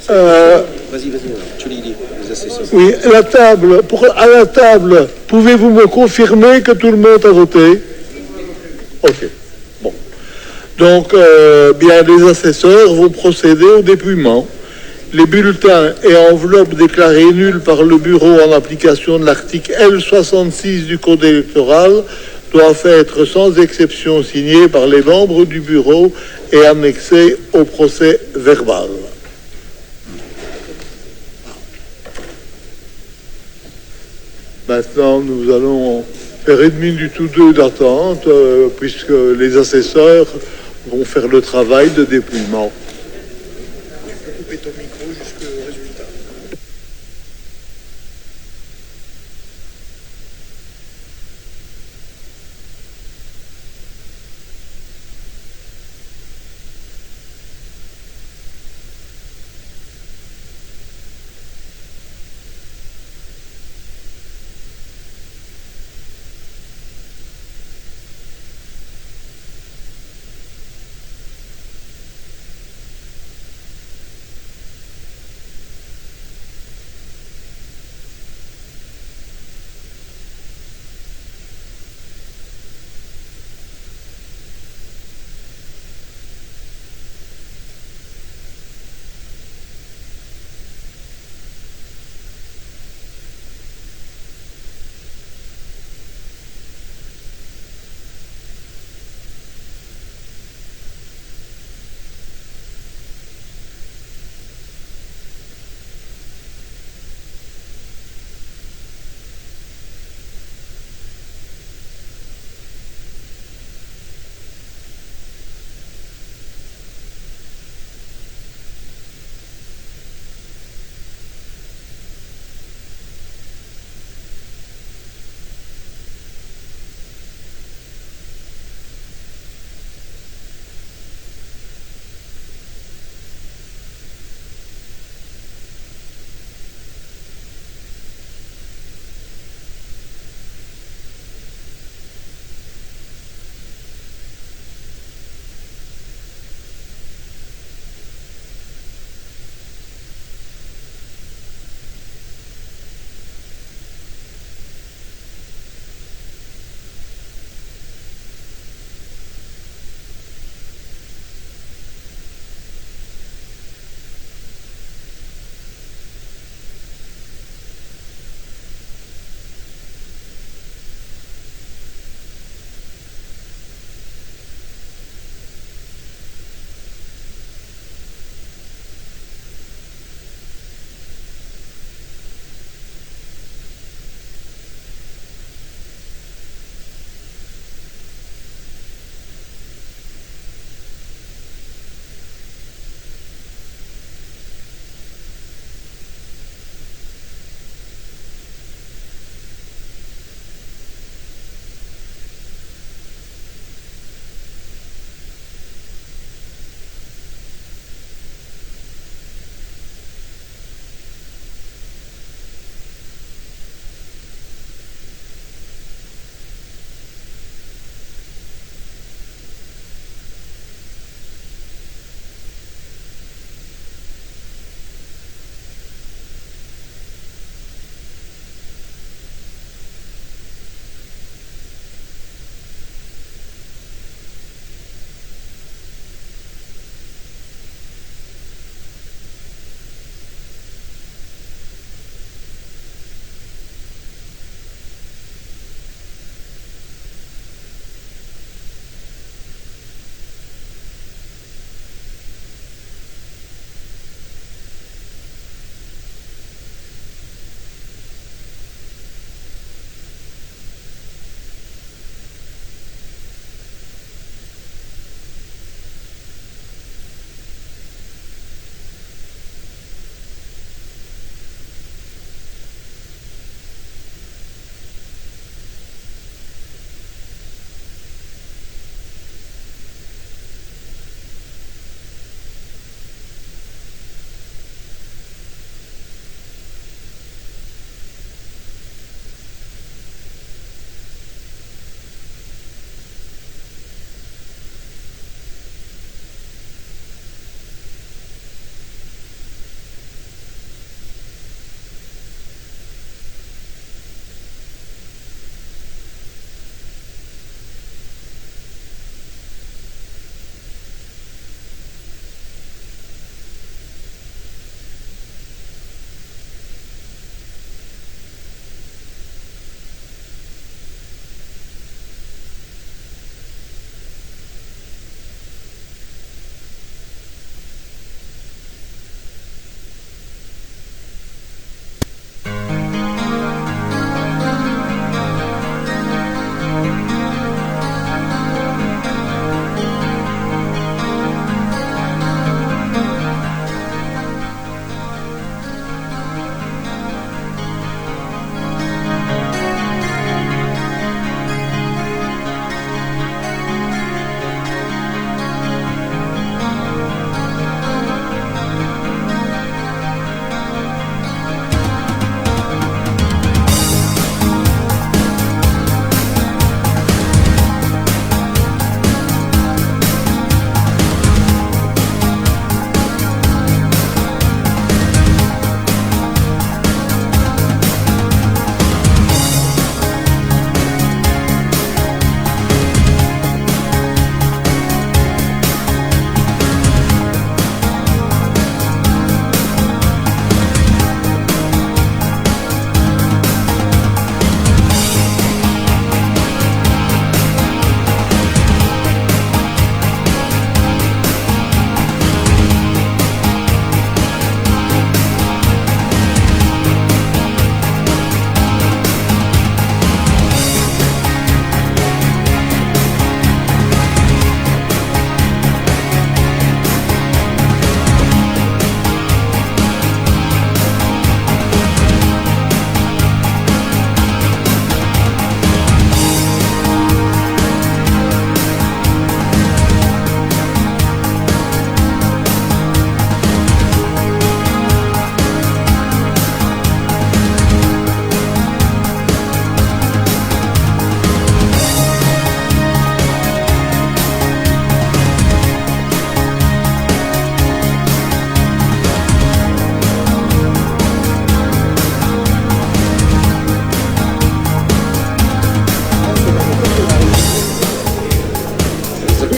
S5: Vas-y, tu les dis, les assesseurs.
S2: Oui, à la table, pouvez-vous me confirmer que tout le monde a voté? Ok. Bon. Donc, bien, les assesseurs vont procéder au dépouillement. Les bulletins et enveloppes déclarés nuls par le bureau en application de l'article L66 du Code électoral doivent être sans exception signés par les membres du bureau et annexés au procès verbal. Maintenant, nous allons faire 1 minute ou 2 d'attente, puisque les assesseurs vont faire le travail de dépouillement.
S1: Tu peux couper ton micro jusqu'au résultat.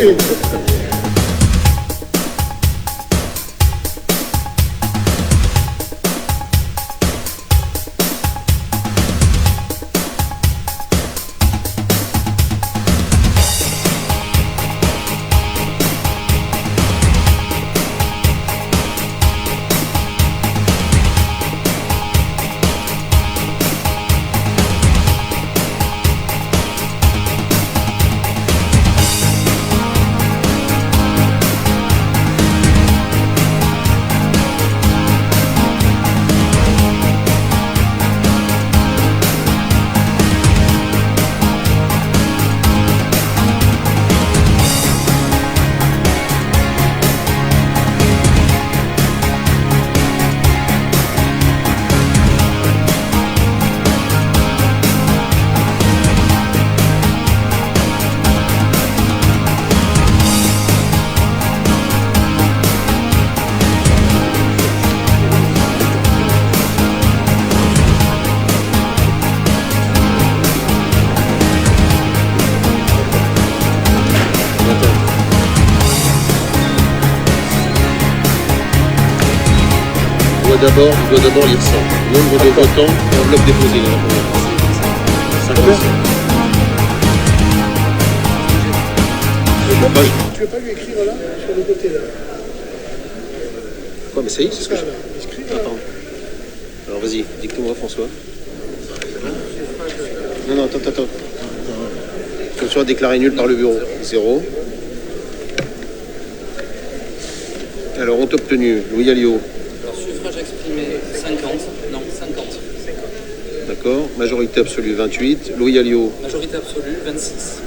S5: Il doit d'abord lire ça. Nombre de votants, enveloppe déposée dans la première phrase. 55.
S1: Tu veux pas lui écrire là, sur le côté là?
S5: Quoi, mais ça y est, c'est ce que je... Attends. Alors vas-y, dicte-moi François. Non, attends. Comme tu as déclaré nul par le bureau. 0. Alors, ont obtenu Louis Alliot.
S6: Alors, suffrage exprimé, 50. Non, 50.
S5: D'accord. Majorité absolue, 28. Louis Alliot.
S6: Majorité absolue, 26.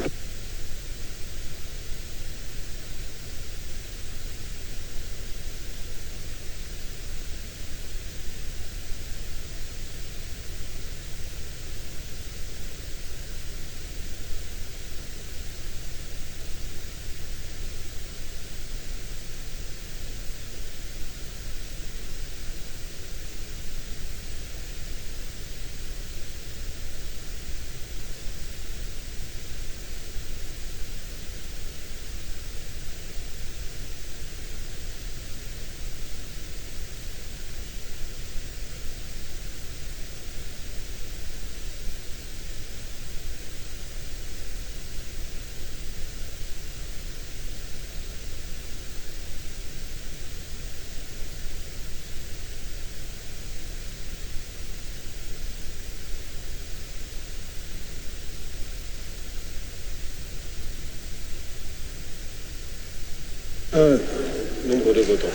S5: Nombre de votants.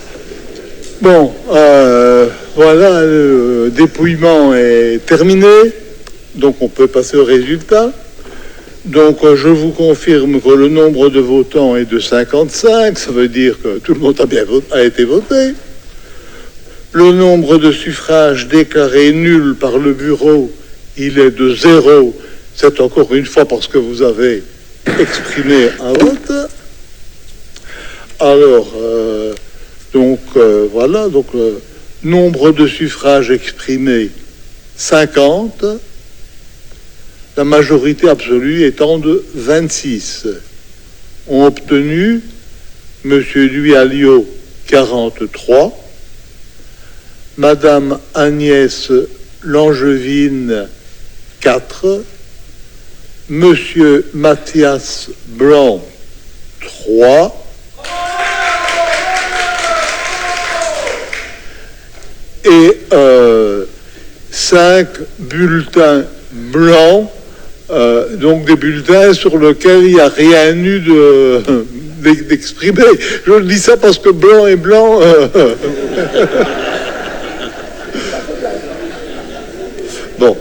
S2: Bon, voilà, le dépouillement est terminé, donc on peut passer au résultat. Donc je vous confirme que le nombre de votants est de 55, ça veut dire que tout le monde a été voté. Le nombre de suffrages déclarés nuls par le bureau, il est de 0. C'est encore une fois parce que vous avez exprimé un vote. Alors, voilà, donc nombre de suffrages exprimés, 50, la majorité absolue étant de 26. Ont obtenu M. Louis Alliot, 43, Madame Agnès Langevin, 4, Monsieur Mathias Blanc, 3, et 5 bulletins blancs, donc des bulletins sur lesquels il n'y a rien eu d'exprimé. Je dis ça parce que blanc et blanc... Bon.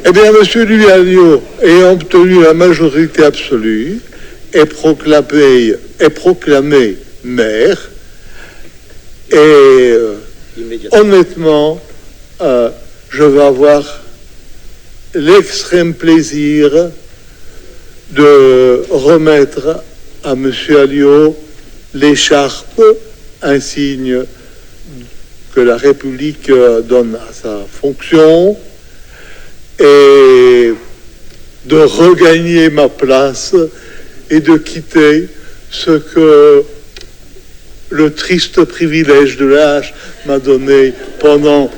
S2: Eh bien, M. Louis Alliot, ayant obtenu la majorité absolue, est proclamé maire, et honnêtement, je vais avoir l'extrême plaisir de remettre à M. Alliot l'écharpe, un signe que la République donne à sa fonction, et de regagner ma place et de quitter ce que le triste privilège de l'âge m'a donné pendant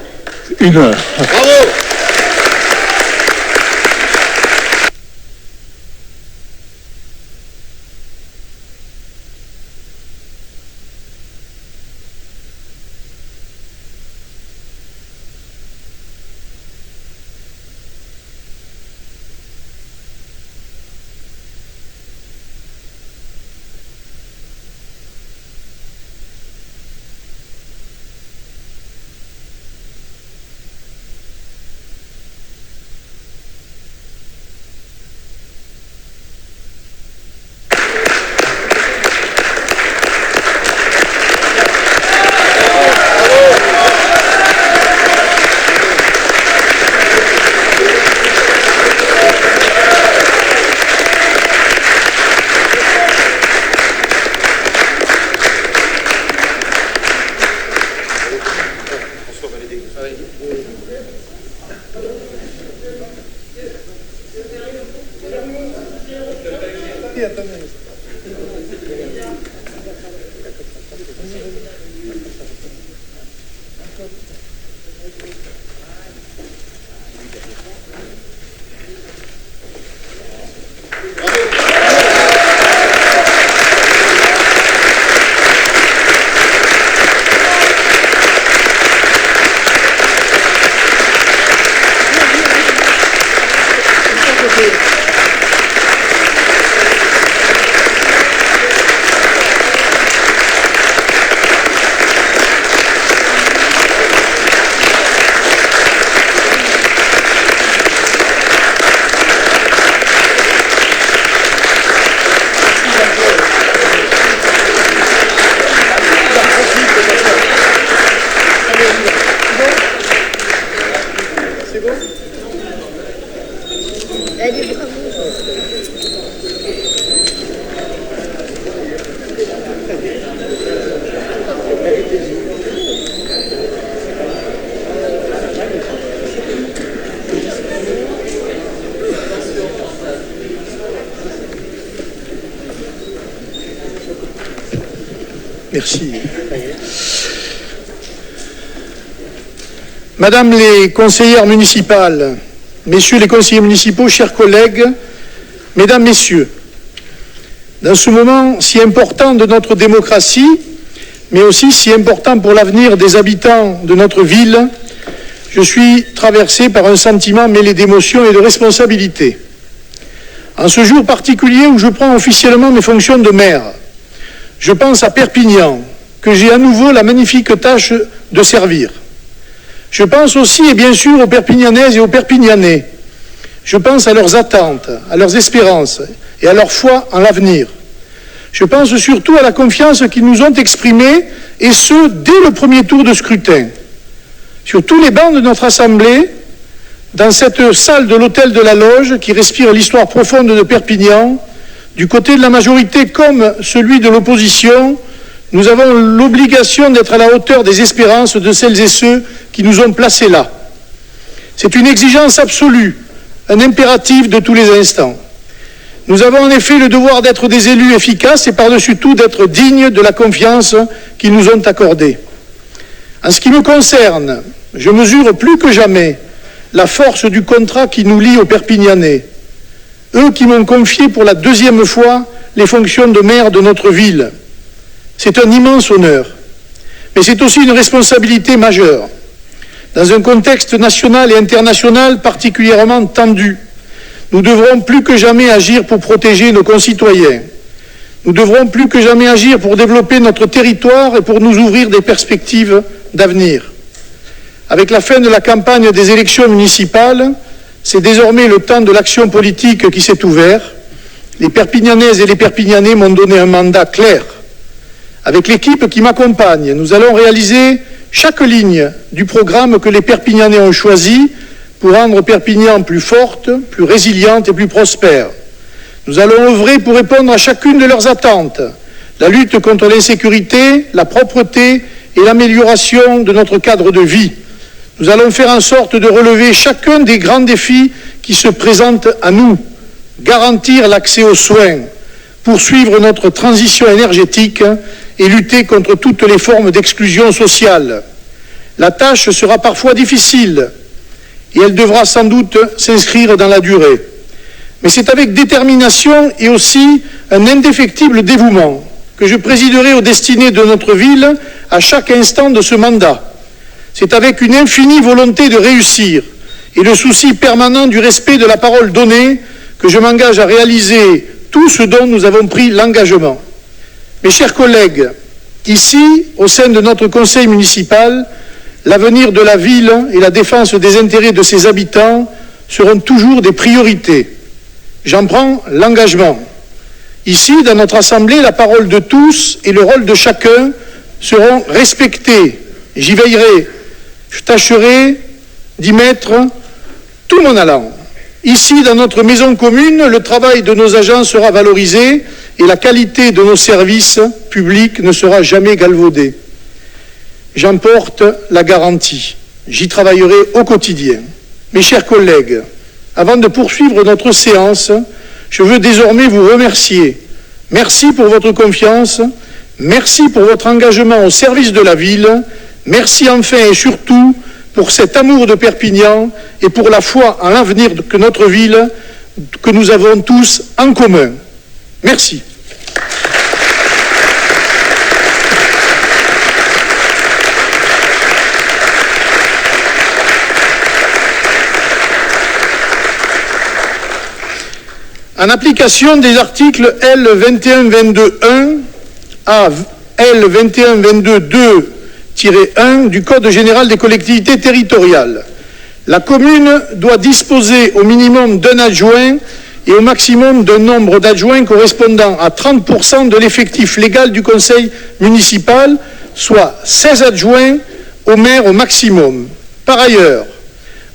S2: 1 heure.
S5: Bravo!
S1: Merci. Madame les conseillères municipales, messieurs les conseillers municipaux, chers collègues, mesdames, messieurs, dans ce moment si important de notre démocratie, mais aussi si important pour l'avenir des habitants de notre ville, je suis traversé par un sentiment mêlé d'émotion et de responsabilité. En ce jour particulier où je prends officiellement mes fonctions de maire, je pense à Perpignan, que j'ai à nouveau la magnifique tâche de servir. Je pense aussi et bien sûr aux Perpignanaises et aux Perpignanais. Je pense à leurs attentes, à leurs espérances et à leur foi en l'avenir. Je pense surtout à la confiance qu'ils nous ont exprimée, et ce, dès le premier tour de scrutin. Sur tous les bancs de notre Assemblée, dans cette salle de l'hôtel de la Loge qui respire l'histoire profonde de Perpignan, du côté de la majorité comme celui de l'opposition, nous avons l'obligation d'être à la hauteur des espérances de celles et ceux qui nous ont placés là. C'est une exigence absolue, un impératif de tous les instants. Nous avons en effet le devoir d'être des élus efficaces et par-dessus tout d'être dignes de la confiance qu'ils nous ont accordée. En ce qui me concerne, je mesure plus que jamais la force du contrat qui nous lie aux Perpignanais. Eux qui m'ont confié pour la 2e fois les fonctions de maire de notre ville. C'est un immense honneur, mais c'est aussi une responsabilité majeure. Dans un contexte national et international particulièrement tendu, nous devrons plus que jamais agir pour protéger nos concitoyens. Nous devrons plus que jamais agir pour développer notre territoire et pour nous ouvrir des perspectives d'avenir. Avec la fin de la campagne des élections municipales, c'est désormais le temps de l'action politique qui s'est ouvert. Les Perpignanaises et les Perpignanais m'ont donné un mandat clair. Avec l'équipe qui m'accompagne, nous allons réaliser chaque ligne du programme que les Perpignanais ont choisi pour rendre Perpignan plus forte, plus résiliente et plus prospère. Nous allons œuvrer pour répondre à chacune de leurs attentes. La lutte contre l'insécurité, la propreté et l'amélioration de notre cadre de vie. Nous allons faire en sorte de relever chacun des grands défis qui se présentent à nous. Garantir l'accès aux soins, poursuivre notre transition énergétique et lutter contre toutes les formes d'exclusion sociale. La tâche sera parfois difficile et elle devra sans doute s'inscrire dans la durée. Mais c'est avec détermination et aussi un indéfectible dévouement que je présiderai aux destinées de notre ville à chaque instant de ce mandat. C'est avec une infinie volonté de réussir et le souci permanent du respect de la parole donnée que je m'engage à réaliser tout ce dont nous avons pris l'engagement. Mes chers collègues, ici, au sein de notre conseil municipal, l'avenir de la ville et la défense des intérêts de ses habitants seront toujours des priorités. J'en prends l'engagement. Ici, dans notre assemblée, la parole de tous et le rôle de chacun seront respectés. J'y veillerai. Je tâcherai d'y mettre tout mon allant. Ici, dans notre maison commune, le travail de nos agents sera valorisé et la qualité de nos services publics ne sera jamais galvaudée. J'en porte la garantie. J'y travaillerai au quotidien. Mes chers collègues, avant de poursuivre notre séance, je veux désormais vous remercier. Merci pour votre confiance, merci pour votre engagement au service de la ville, merci enfin et surtout pour cet amour de Perpignan et pour la foi en l'avenir que notre ville, que nous avons tous en commun. Merci. En application des articles L. 2122.1 à L. 2122.2-1 du Code général des collectivités territoriales, la commune doit disposer au minimum d'un adjoint et au maximum d'un nombre d'adjoints correspondant à 30% de l'effectif légal du conseil municipal, soit 16 adjoints au maire au maximum. Par ailleurs,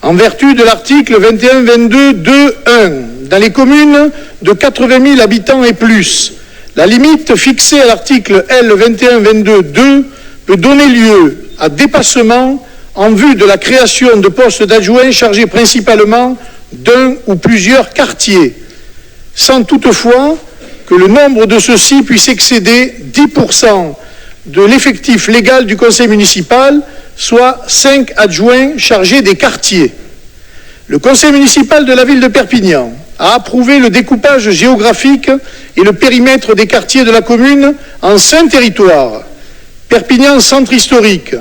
S1: en vertu de l'article 2122.2.1, dans les communes de 80 000 habitants et plus, la limite fixée à l'article L. 2122.2 peut donner lieu à dépassement en vue de la création de postes d'adjoints chargés principalement d'un ou plusieurs quartiers, sans toutefois que le nombre de ceux-ci puisse excéder 10% de l'effectif légal du conseil municipal, soit 5 adjoints chargés des quartiers. Le conseil municipal de la ville de Perpignan a approuvé le découpage géographique et le périmètre des quartiers de la commune en 5 territoires. Perpignan centre historique,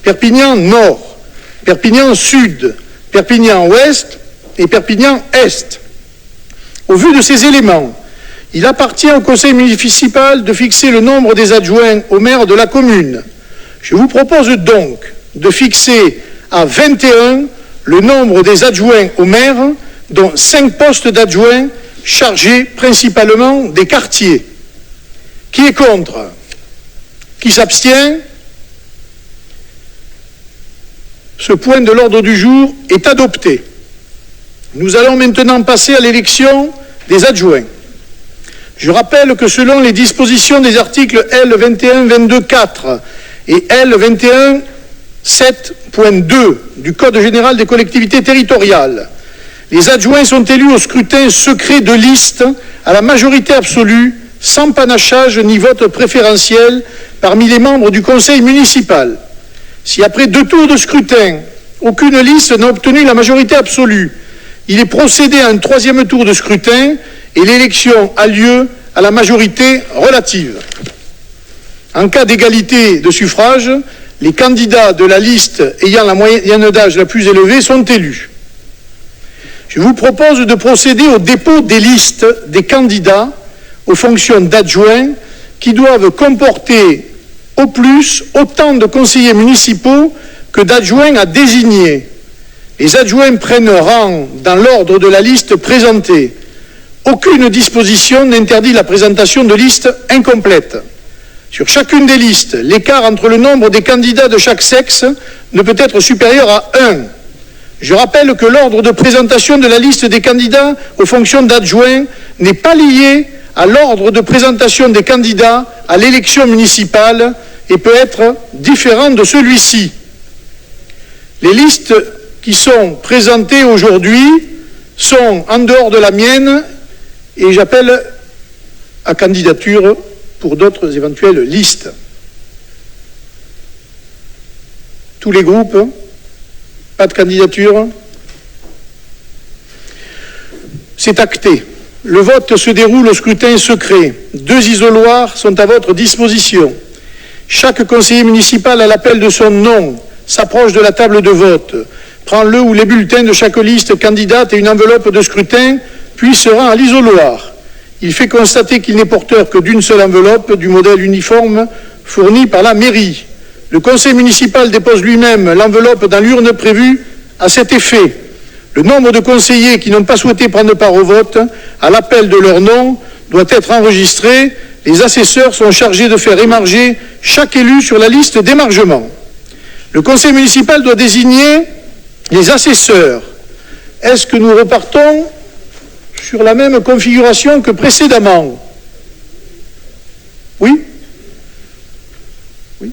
S1: Perpignan nord, Perpignan sud, Perpignan ouest et Perpignan est. Au vu de ces éléments, il appartient au conseil municipal de fixer le nombre des adjoints au maire de la commune. Je vous propose donc de fixer à 21 le nombre des adjoints au maire, dont 5 postes d'adjoints chargés principalement des quartiers. Qui est contre? Qui s'abstient? Ce point de l'ordre du jour est adopté. Nous allons maintenant passer à l'élection des adjoints. Je rappelle que selon les dispositions des articles L. 2122.4 et L. 21.7.2 du Code général des collectivités territoriales, les adjoints sont élus au scrutin secret de liste à la majorité absolue, sans panachage ni vote préférentiel parmi les membres du conseil municipal. Si après 2 tours de scrutin, aucune liste n'a obtenu la majorité absolue, il est procédé à un 3e tour de scrutin et l'élection a lieu à la majorité relative. En cas d'égalité de suffrage, les candidats de la liste ayant la moyenne d'âge la plus élevée sont élus. Je vous propose de procéder au dépôt des listes des candidats aux fonctions d'adjoints qui doivent comporter au plus autant de conseillers municipaux que d'adjoints à désigner. Les adjoints prennent rang dans l'ordre de la liste présentée. Aucune disposition n'interdit la présentation de listes incomplètes. Sur chacune des listes, l'écart entre le nombre des candidats de chaque sexe ne peut être supérieur à 1. Je rappelle que l'ordre de présentation de la liste des candidats aux fonctions d'adjoint n'est pas lié à l'ordre de présentation des candidats à l'élection municipale et peut être différent de celui-ci. Les listes qui sont présentées aujourd'hui sont en dehors de la mienne et j'appelle à candidature pour d'autres éventuelles listes. Tous les groupes, pas de candidature. C'est acté. Le vote se déroule au scrutin secret. 2 isoloirs sont à votre disposition. Chaque conseiller municipal à l'appel de son nom s'approche de la table de vote, prend le ou les bulletins de chaque liste candidate et une enveloppe de scrutin, puis se rend à l'isoloir. Il fait constater qu'il n'est porteur que d'une seule enveloppe du modèle uniforme fourni par la mairie. Le conseil municipal dépose lui-même l'enveloppe dans l'urne prévue à cet effet. Le nombre de conseillers qui n'ont pas souhaité prendre part au vote, à l'appel de leur nom, doit être enregistré. Les assesseurs sont chargés de faire émarger chaque élu sur la liste d'émargement. Le conseil municipal doit désigner les assesseurs. Est-ce que nous repartons sur la même configuration que précédemment? Oui? Oui.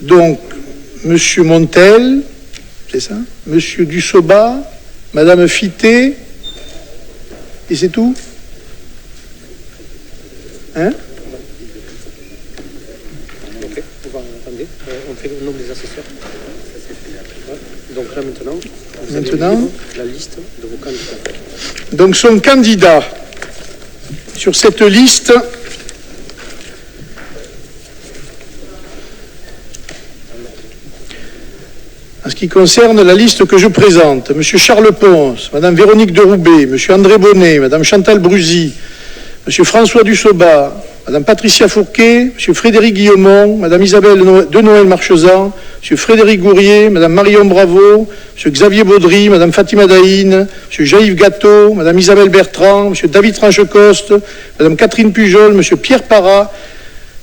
S1: Donc, Monsieur Montel, c'est ça? Monsieur Dussoba, Madame Fité, et c'est tout? Hein?
S7: Ok, attendez, on fait le nom des assesseurs. Donc là maintenant, la liste de vos candidats.
S1: Donc son candidat sur cette liste en ce qui concerne la liste que je présente, M. Charles Ponce, Mme Véronique de Roubaix, M. André Bonnet, Mme Chantal Brusy, M. François Dussoba, Mme Patricia Fourquet, M. Frédéric Guillaumont, Mme Isabelle de Noël Marchezan, M. Frédéric Gourrier, Mme Marion Bravo, M. Xavier Baudry, Mme Fatima Daïn, M. Jean-Yves Gâteau, Mme Isabelle Bertrand, M. David Tranchecoste, Mme Catherine Pujol, M. Pierre Parra,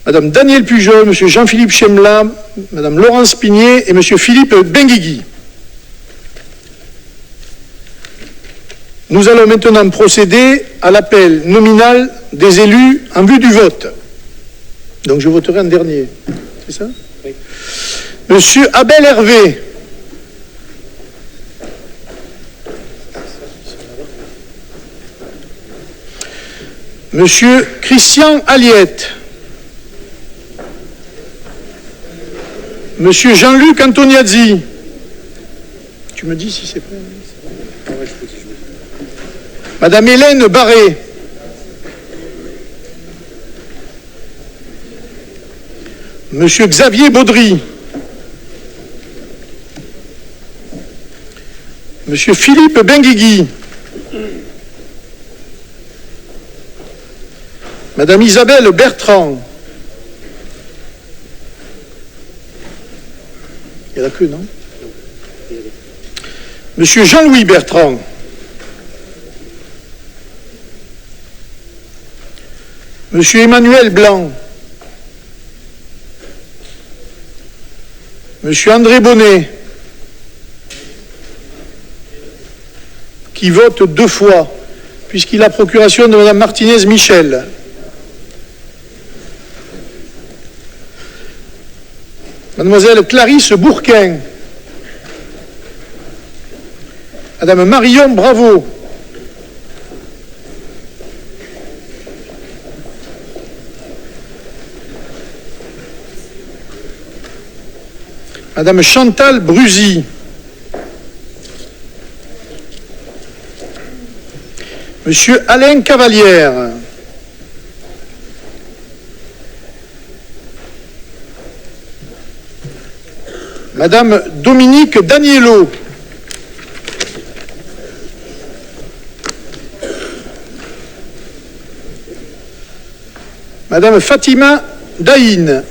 S1: Mme Daniel Pujol, M. Jean-Philippe Chemla, Mme Laurence Pigné et M. Philippe Benguigui. Nous allons maintenant procéder à l'appel nominal des élus en vue du vote. Donc je voterai en dernier. C'est ça? Oui. Monsieur Abel Hervé. Monsieur Christian Aliette. Monsieur Jean-Luc Antoniazzi. Tu me dis si c'est pas... Madame Hélène Barré. Monsieur Xavier Baudry. Monsieur Philippe Benguigui. Madame Isabelle Bertrand. Il y en a que, non? Monsieur Jean-Louis Bertrand. Monsieur Emmanuel Blanc. Monsieur André Bonnet, qui vote 2 fois, puisqu'il a procuration de Madame Martinez-Michel. Mademoiselle Clarisse Bourquin. Madame Marion Bravo. Madame Chantal Brusy. Monsieur Alain Cavalière. Madame Dominique Daniello. Madame Fatima Daïn.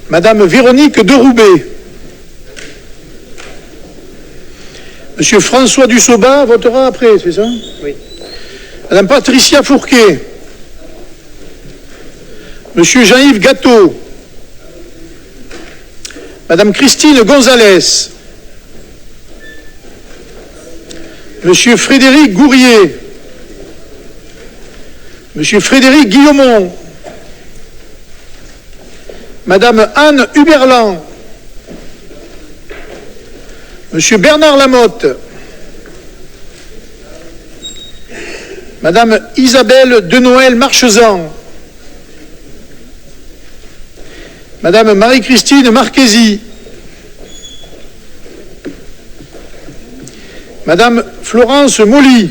S1: Madame Véronique de Roubaix. Monsieur François Dussoba votera après, c'est ça?
S7: Oui.
S1: Madame Patricia Fourquet. Monsieur Jean-Yves Gâteau. Madame Christine Gonzalez. Monsieur Frédéric Gourrier. Monsieur Frédéric Guillaumont. Madame Anne Huberland. Monsieur Bernard Lamotte. Madame Isabelle Denoël Marchezan, Madame Marie-Christine Marchesi, Madame Florence Molly,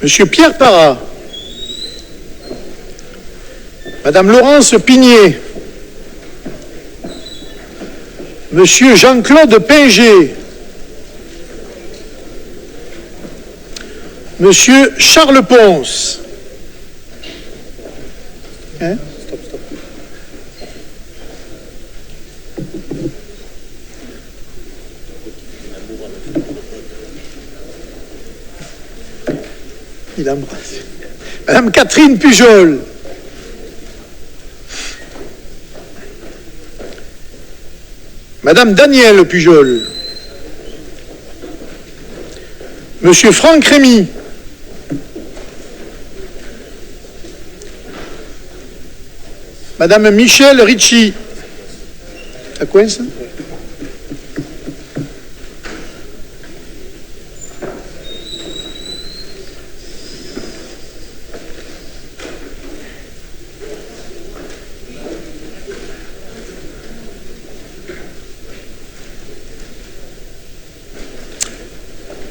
S1: Monsieur Pierre Parra, Madame Laurence Pigné, Monsieur Jean-Claude Pinger, Monsieur Charles Ponce, hein?
S7: Stop, stop.
S1: Il embrasse. Madame Catherine Pujol, Madame Danielle Pujol, Monsieur Franck Rémy, Madame Michèle Ricci. À quoi ça?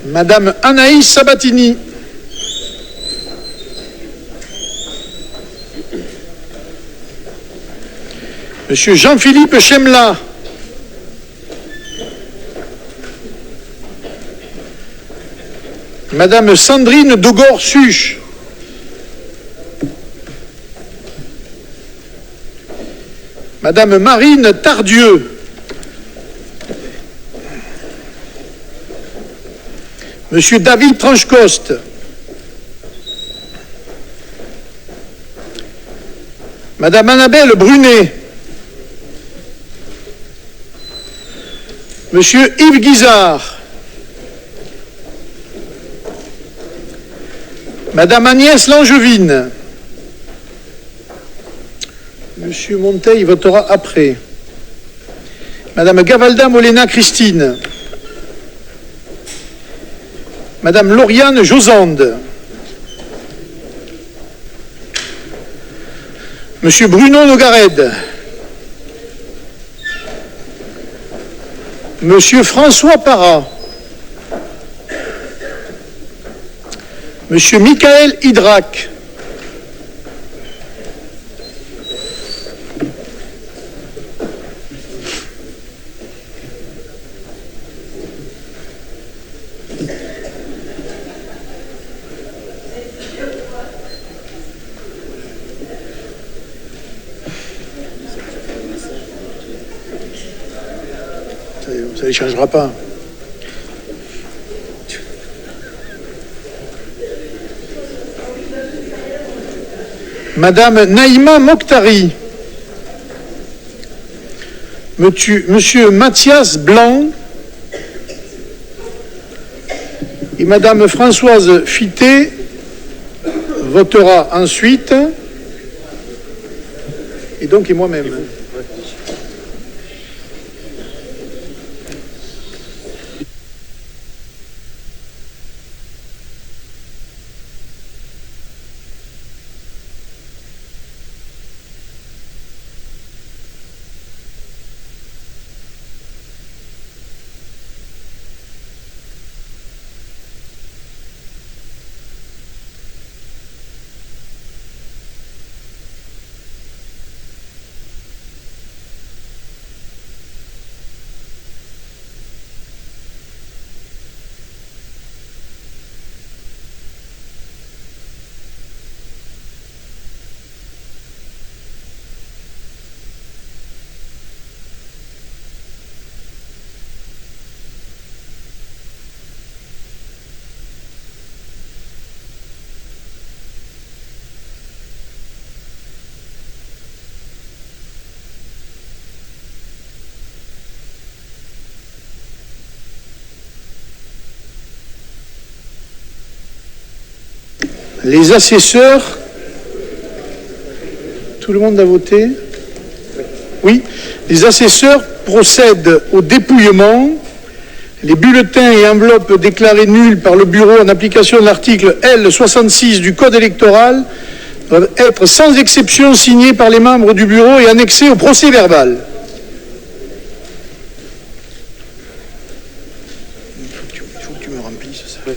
S1: Madame Anaïs Sabatini, Monsieur Jean-Philippe Chemla, Madame Sandrine Dogor-Suche, Madame Marine Tardieu, Monsieur David Tranchecoste, Madame Annabelle Brunet, Monsieur Yves Guizard, Madame Agnès Langevine, Monsieur Monteil votera après, Madame Gavalda Molena Christine, Madame Lauriane Josande, Monsieur Bruno Nogared, Monsieur François Parra, Monsieur Michael Hydrac, ça ne changera pas. Madame Naïma Mokhtari, Monsieur Mathias Blanc et Madame Françoise Fité votera ensuite, et donc et moi-même. Les assesseurs, tout le monde a voté? Oui. Les assesseurs procèdent au dépouillement. Les bulletins et enveloppes déclarés nuls par le bureau en application de l'article L66 du Code électoral doivent être sans exception signés par les membres du bureau et annexés au procès-verbal. Il faut que tu me remplisses ça.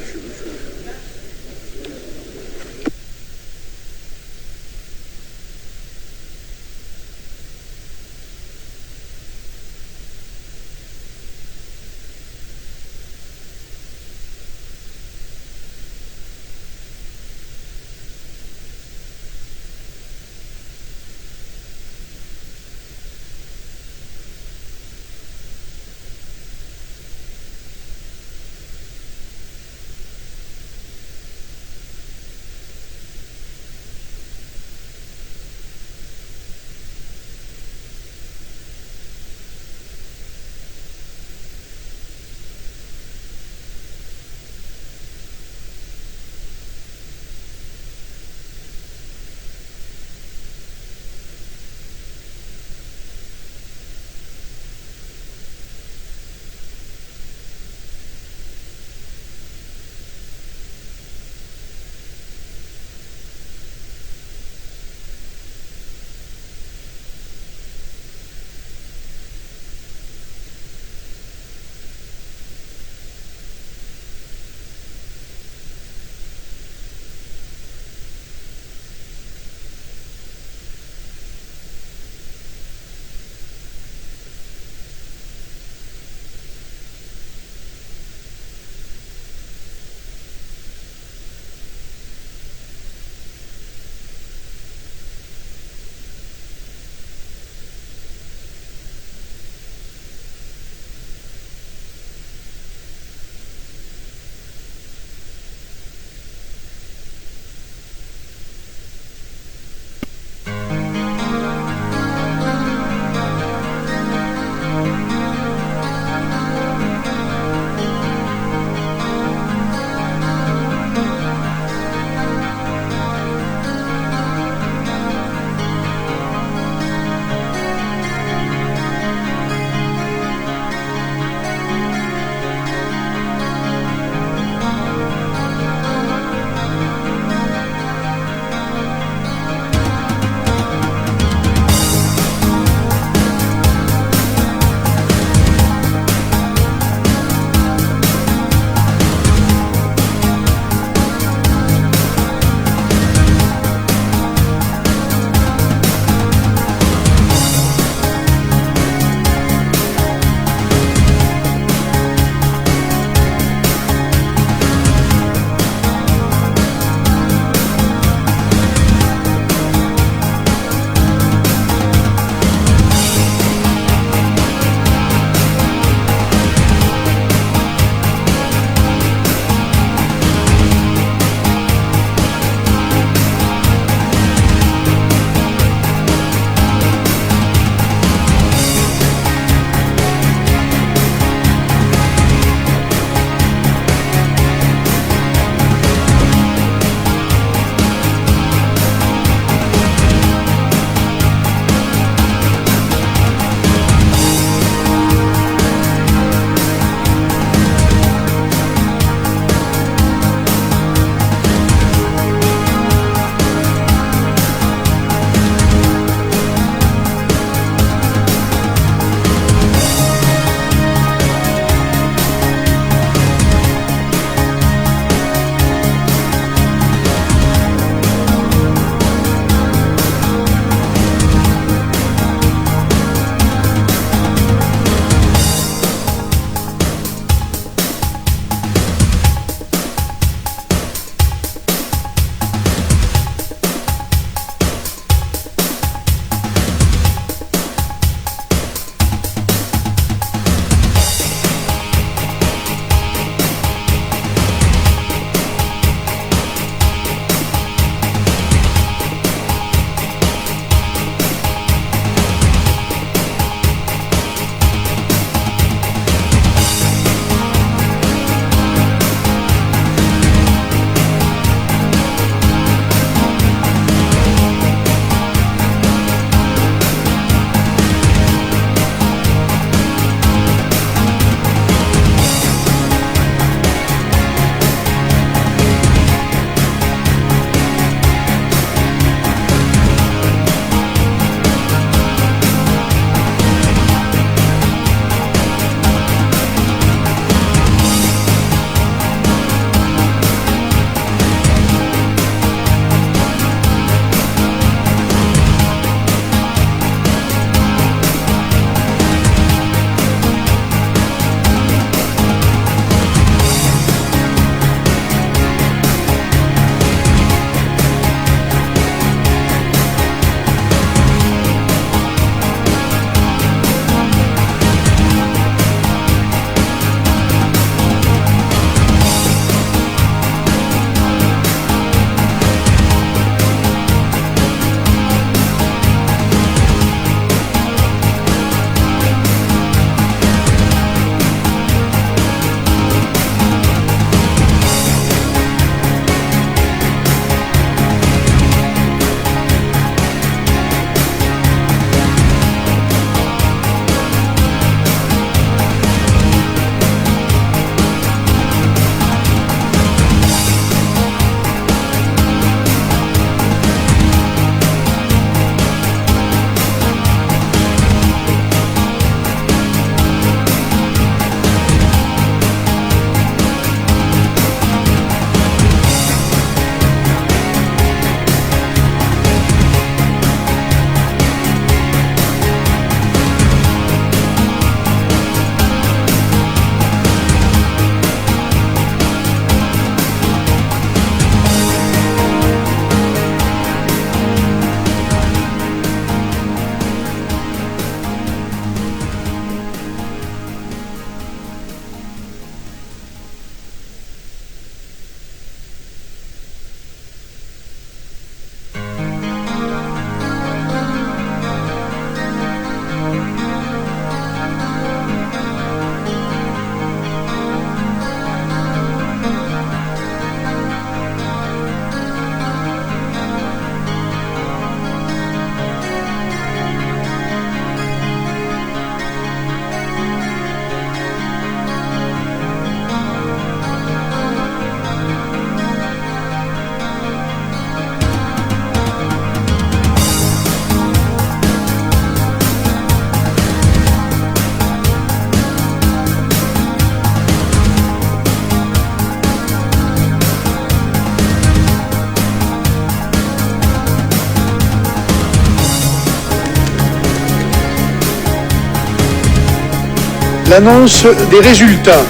S1: l'annonce des résultats.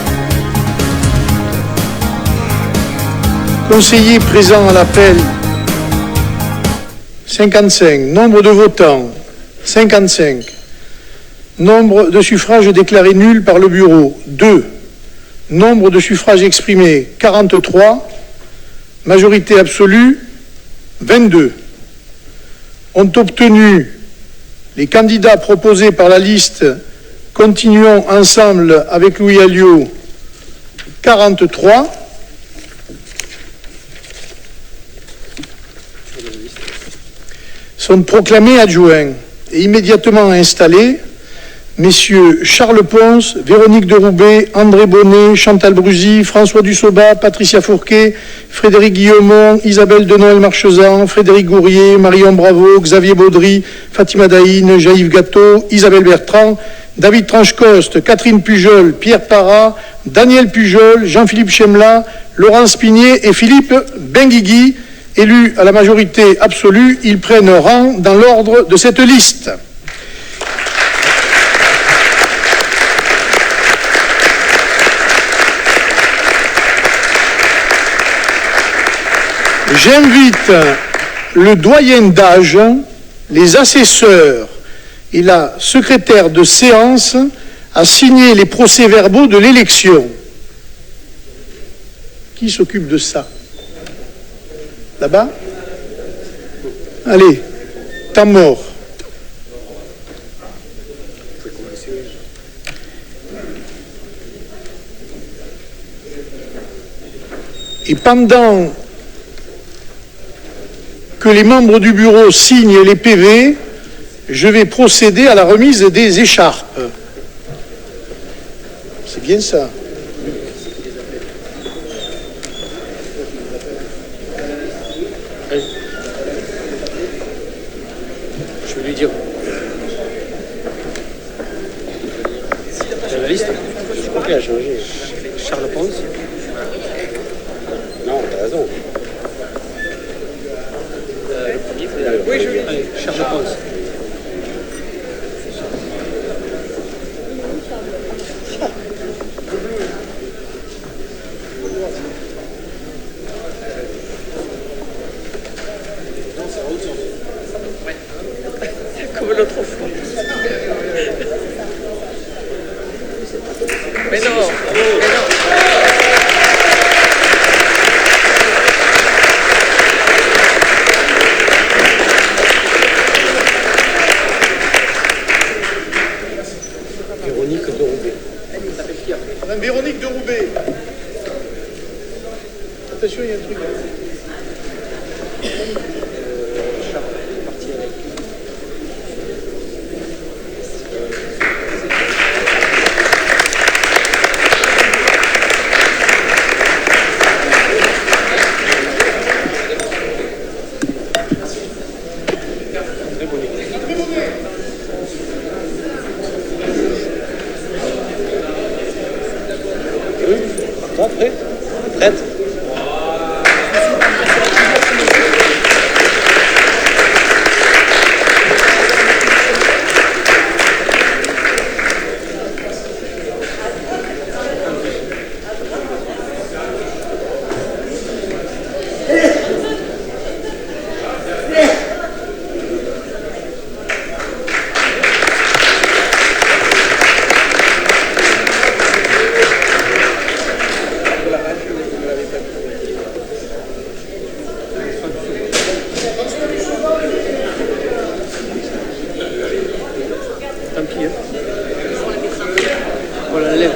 S1: Conseillers présents à l'appel, 55. Nombre de votants, 55. Nombre de suffrages déclarés nuls par le bureau, 2. Nombre de suffrages exprimés, 43. Majorité absolue, 22. Ont obtenu les candidats proposés par la liste « Continuons ensemble avec Louis Alliot » 43. Sont proclamés adjoints et immédiatement installés messieurs Charles Ponce, Véronique de Roubaix, André Bonnet, Chantal Brusy, François Dussoba, Patricia Fourquet, Frédéric Guillemont, Isabelle de Noël-Marchezan, Frédéric Gourrier, Marion Bravo, Xavier Baudry, Fatima Daïne, Jean-Yves Gâteau, Isabelle Bertrand, David Tranchecoste, Catherine Pujol, Pierre Parra, Daniel Pujol, Jean-Philippe Chemla, Laurent Spigné et Philippe Benguigui. Élus à la majorité absolue, ils prennent rang dans l'ordre de cette liste. J'invite le doyen d'âge, les assesseurs et la secrétaire de séance à signer les procès-verbaux de l'élection. Qui s'occupe de ça? Là-bas? Allez, temps mort. Et pendant que les membres du bureau signent les PV, je vais procéder à la remise des écharpes. C'est bien ça.
S7: Je vais lui dire. J'ai la liste. Je crois qu'il a changé. Charles Ponce. Non, t'as raison. Le premier, c'est... Oui, je vais. Allez, Charles Ponce.
S6: Comme l'autre fois. Mais non, mais non.
S7: Véronique de Roubaix.
S1: Madame Véronique de Roubaix. Attention, il y a un truc.
S7: Prête? Prête? Tant pis, hein. Voilà la lèvre.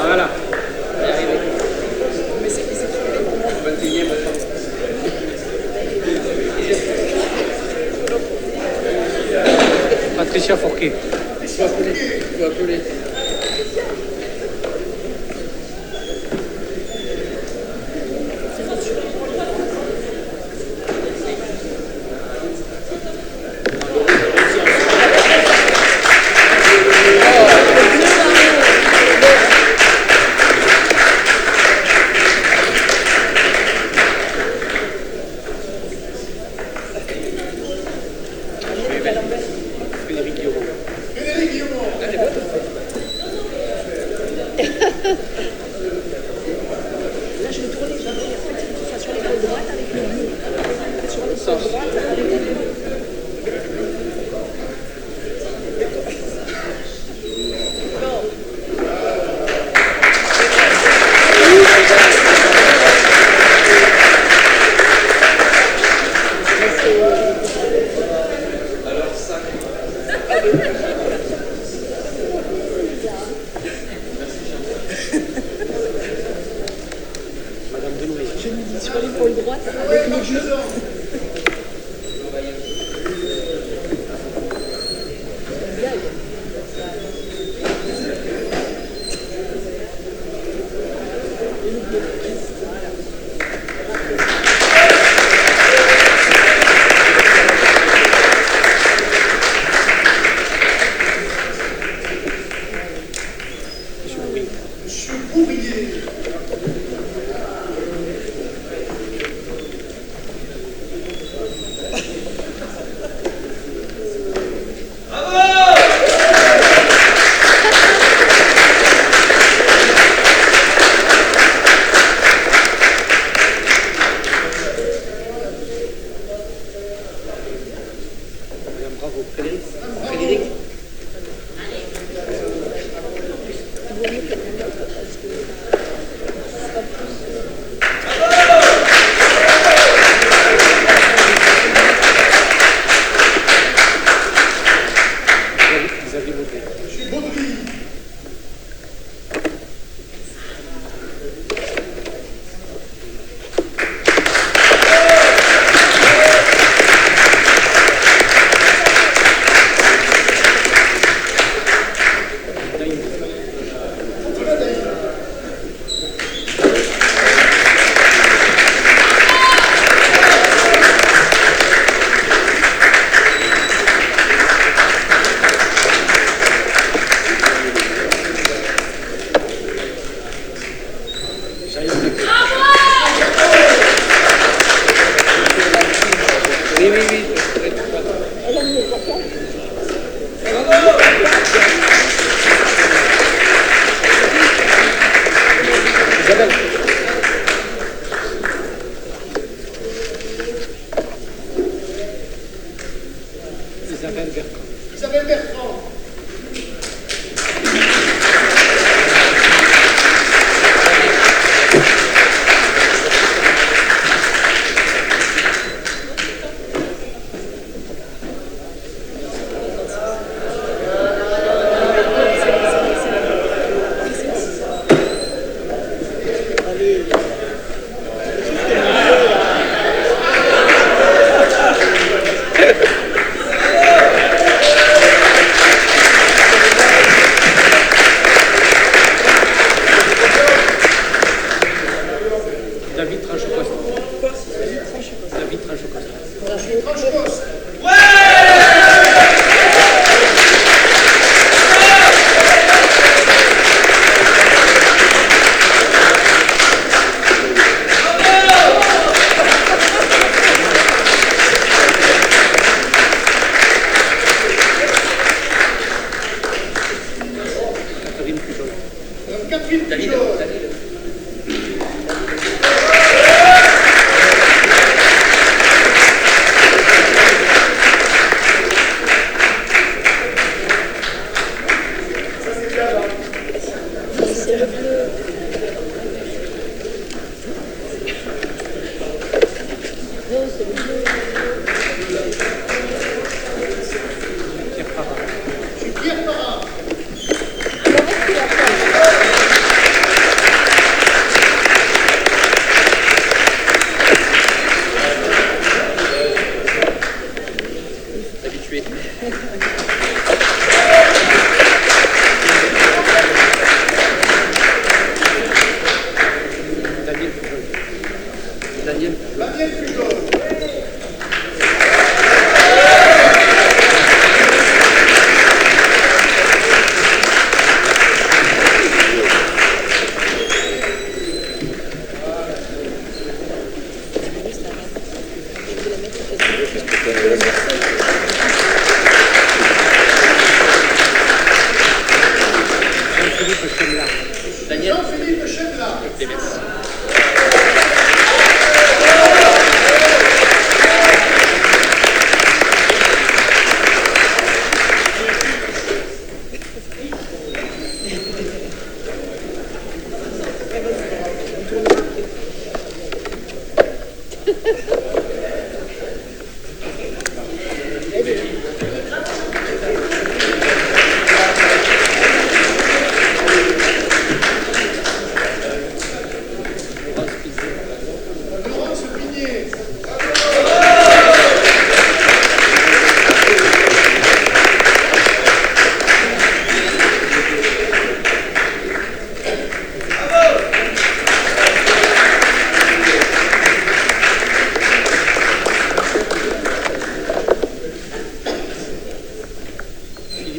S7: Voilà. Patricia Fourquet.
S6: Il faut appeler.
S7: Madame Denoué.
S8: Sur l'épaule droite, avec le jeu.
S7: Madame Bravo. Frédéric. Frédéric. Vous avez voté. Oui, oui, oui. Isabelle. Isabelle Bertrand.
S1: Isabelle Bertrand.
S7: David Tranchocoste. David Tranchocoste. Catherine Pujol.
S1: Catherine
S6: David.
S1: Pujol.
S8: C'est le bleu. Non, c'est le bleu.
S7: Pierre Parra.
S1: Pierre Parra.
S6: Habitué.
S7: Daniel Pujol.
S6: Daniel.
S1: Daniel Pujol.
S7: Jean-Philippe Chemla.
S6: Daniel.
S1: Jean-Philippe Chemla.
S6: Merci.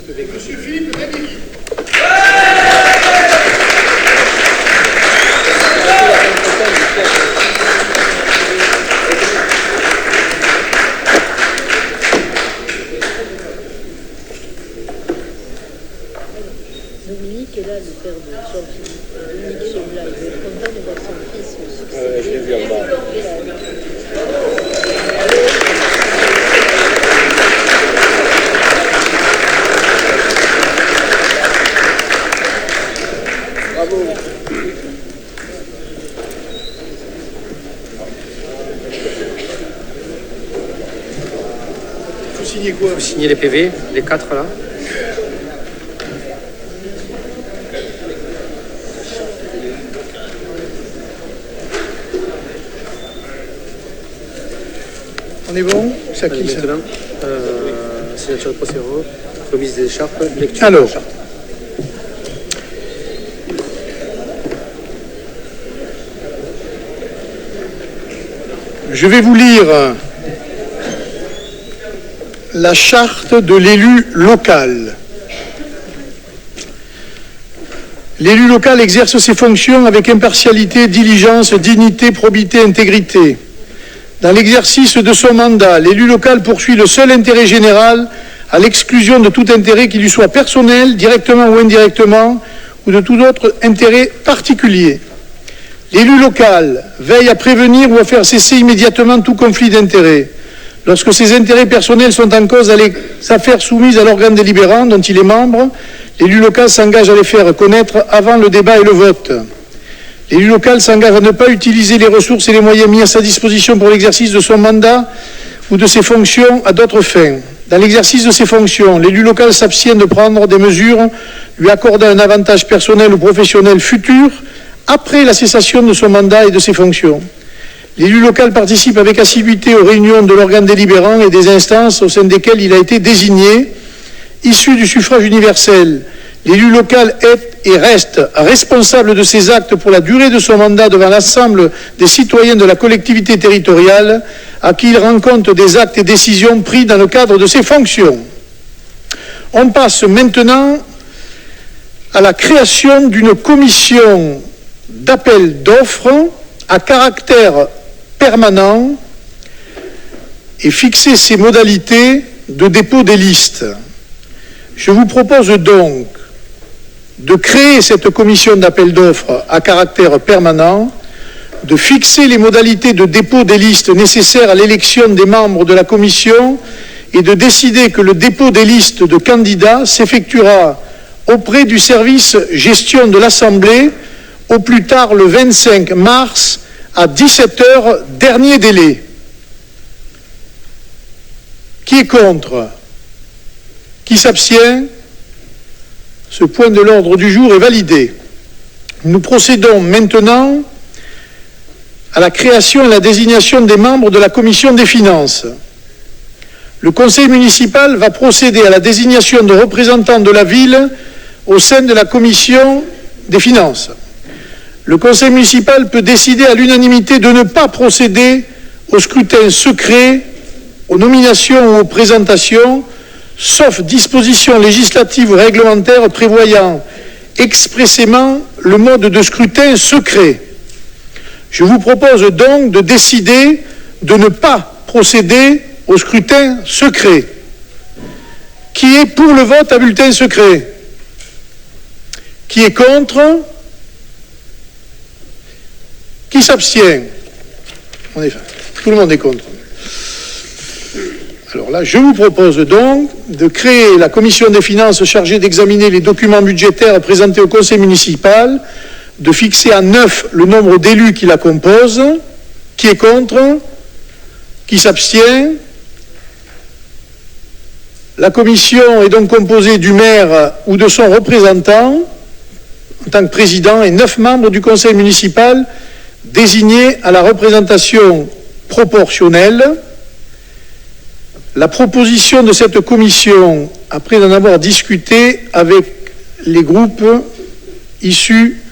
S1: Monsieur Philippe Rémy.
S8: Dominique est là, le père de Jean-Philippe. Dominique Chemla, il est content de voir son fils succéder.
S4: Je l'ai vu en bas.
S7: Bravo.
S1: Faut signer quoi?
S7: Vous signez les PV, les 4 là.
S1: On est bon? C'est à qui ça?
S7: Maintenant, signature de procédure, remise des écharpes, lecture
S1: Alors.
S7: de la charte.
S1: Je vais vous lire la charte de l'élu local. L'élu local exerce ses fonctions avec impartialité, diligence, dignité, probité, intégrité. Dans l'exercice de son mandat, l'élu local poursuit le seul intérêt général à l'exclusion de tout intérêt qui lui soit personnel, directement ou indirectement, ou de tout autre intérêt particulier. L'élu local veille à prévenir ou à faire cesser immédiatement tout conflit d'intérêts. Lorsque ses intérêts personnels sont en cause dans les affaires soumises à l'organe délibérant dont il est membre, l'élu local s'engage à les faire connaître avant le débat et le vote. L'élu local s'engage à ne pas utiliser les ressources et les moyens mis à sa disposition pour l'exercice de son mandat ou de ses fonctions à d'autres fins. Dans l'exercice de ses fonctions, l'élu local s'abstient de prendre des mesures lui accordant un avantage personnel ou professionnel futur après la cessation de son mandat et de ses fonctions. L'élu local participe avec assiduité aux réunions de l'organe délibérant et des instances au sein desquelles il a été désigné, issu du suffrage universel. L'élu local est et reste responsable de ses actes pour la durée de son mandat devant l'ensemble des citoyens de la collectivité territoriale à qui il rend compte des actes et décisions pris dans le cadre de ses fonctions. On passe maintenant à la création d'une commission d'appel d'offres à caractère permanent et fixer ses modalités de dépôt des listes. Je vous propose donc de créer cette commission d'appel d'offres à caractère permanent, de fixer les modalités de dépôt des listes nécessaires à l'élection des membres de la commission et de décider que le dépôt des listes de candidats s'effectuera auprès du service gestion de l'Assemblée au plus tard le 25 mars à 17h, dernier délai. Qui est contre? Qui s'abstient? Ce point de l'ordre du jour est validé. Nous procédons maintenant à la création et à la désignation des membres de la Commission des finances. Le Conseil municipal va procéder à la désignation de représentants de la ville au sein de la Commission des finances. Le Conseil municipal peut décider à l'unanimité de ne pas procéder au scrutin secret, aux nominations ou aux présentations, sauf dispositions législatives ou réglementaires prévoyant expressément le mode de scrutin secret. Je vous propose donc de décider de ne pas procéder au scrutin secret. Qui est pour le vote à bulletin secret? Qui est contre? Qui s'abstient? Tout le monde est contre. Alors là, je vous propose donc de créer la commission des finances chargée d'examiner les documents budgétaires présentés au conseil municipal, de fixer à 9 le nombre d'élus qui la composent. Qui est contre? Qui s'abstient? La commission est donc composée du maire ou de son représentant en tant que président et 9 membres du conseil municipal désignés à la représentation proportionnelle. La proposition de cette commission, après en avoir discuté avec les groupes issus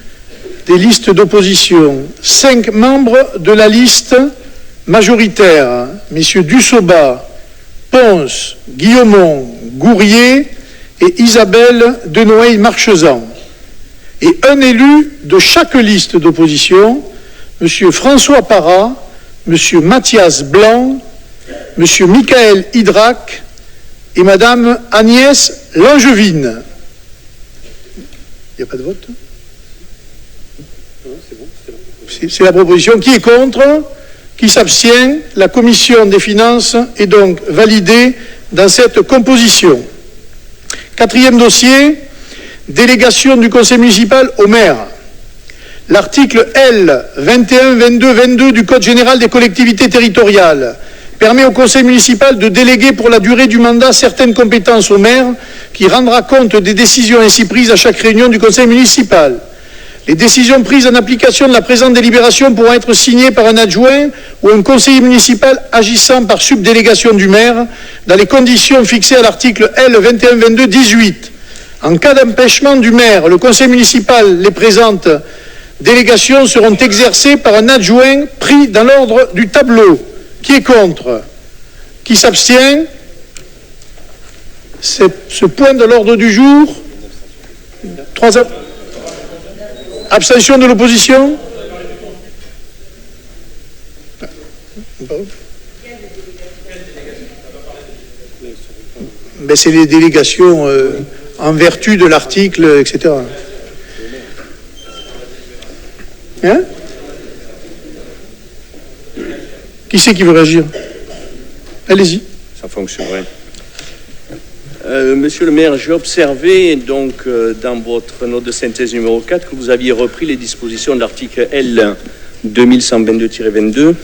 S1: des listes d'opposition, 5 membres de la liste majoritaire, messieurs Dussoba, Ponce, Guillaumont, Gourrier et Isabelle Denoy-Marchezan. Et un élu de chaque liste d'opposition, M. François Parra, M. Mathias Blanc, M. Michael Hydrac et Mme Agnès Langevine. Il n'y a pas de vote? C'est la proposition. Qui est contre? Qui s'abstient? La commission des finances est donc validée dans cette composition. Quatrième dossier, délégation du conseil municipal au maire. L'article L. 21-22-22 du Code général des collectivités territoriales permet au conseil municipal de déléguer pour la durée du mandat certaines compétences au maire qui rendra compte des décisions ainsi prises à chaque réunion du conseil municipal. Les décisions prises en application de la présente délibération pourront être signées par un adjoint ou un conseiller municipal agissant par subdélégation du maire dans les conditions fixées à l'article L. 21-22-18. En cas d'empêchement du maire, le conseil municipal, les présentes délégations seront exercées par un adjoint pris dans l'ordre du tableau. Qui est contre? Qui s'abstient? Ce point de l'ordre du jour. Abstention de l'opposition? Ben, c'est les délégations en vertu de l'article, etc. Hein? Qui c'est qui veut réagir? Allez-y.
S9: Ça fonctionnerait. Monsieur le maire, j'ai observé donc dans votre note de synthèse numéro 4 que vous aviez repris les dispositions de l'article L 2122-22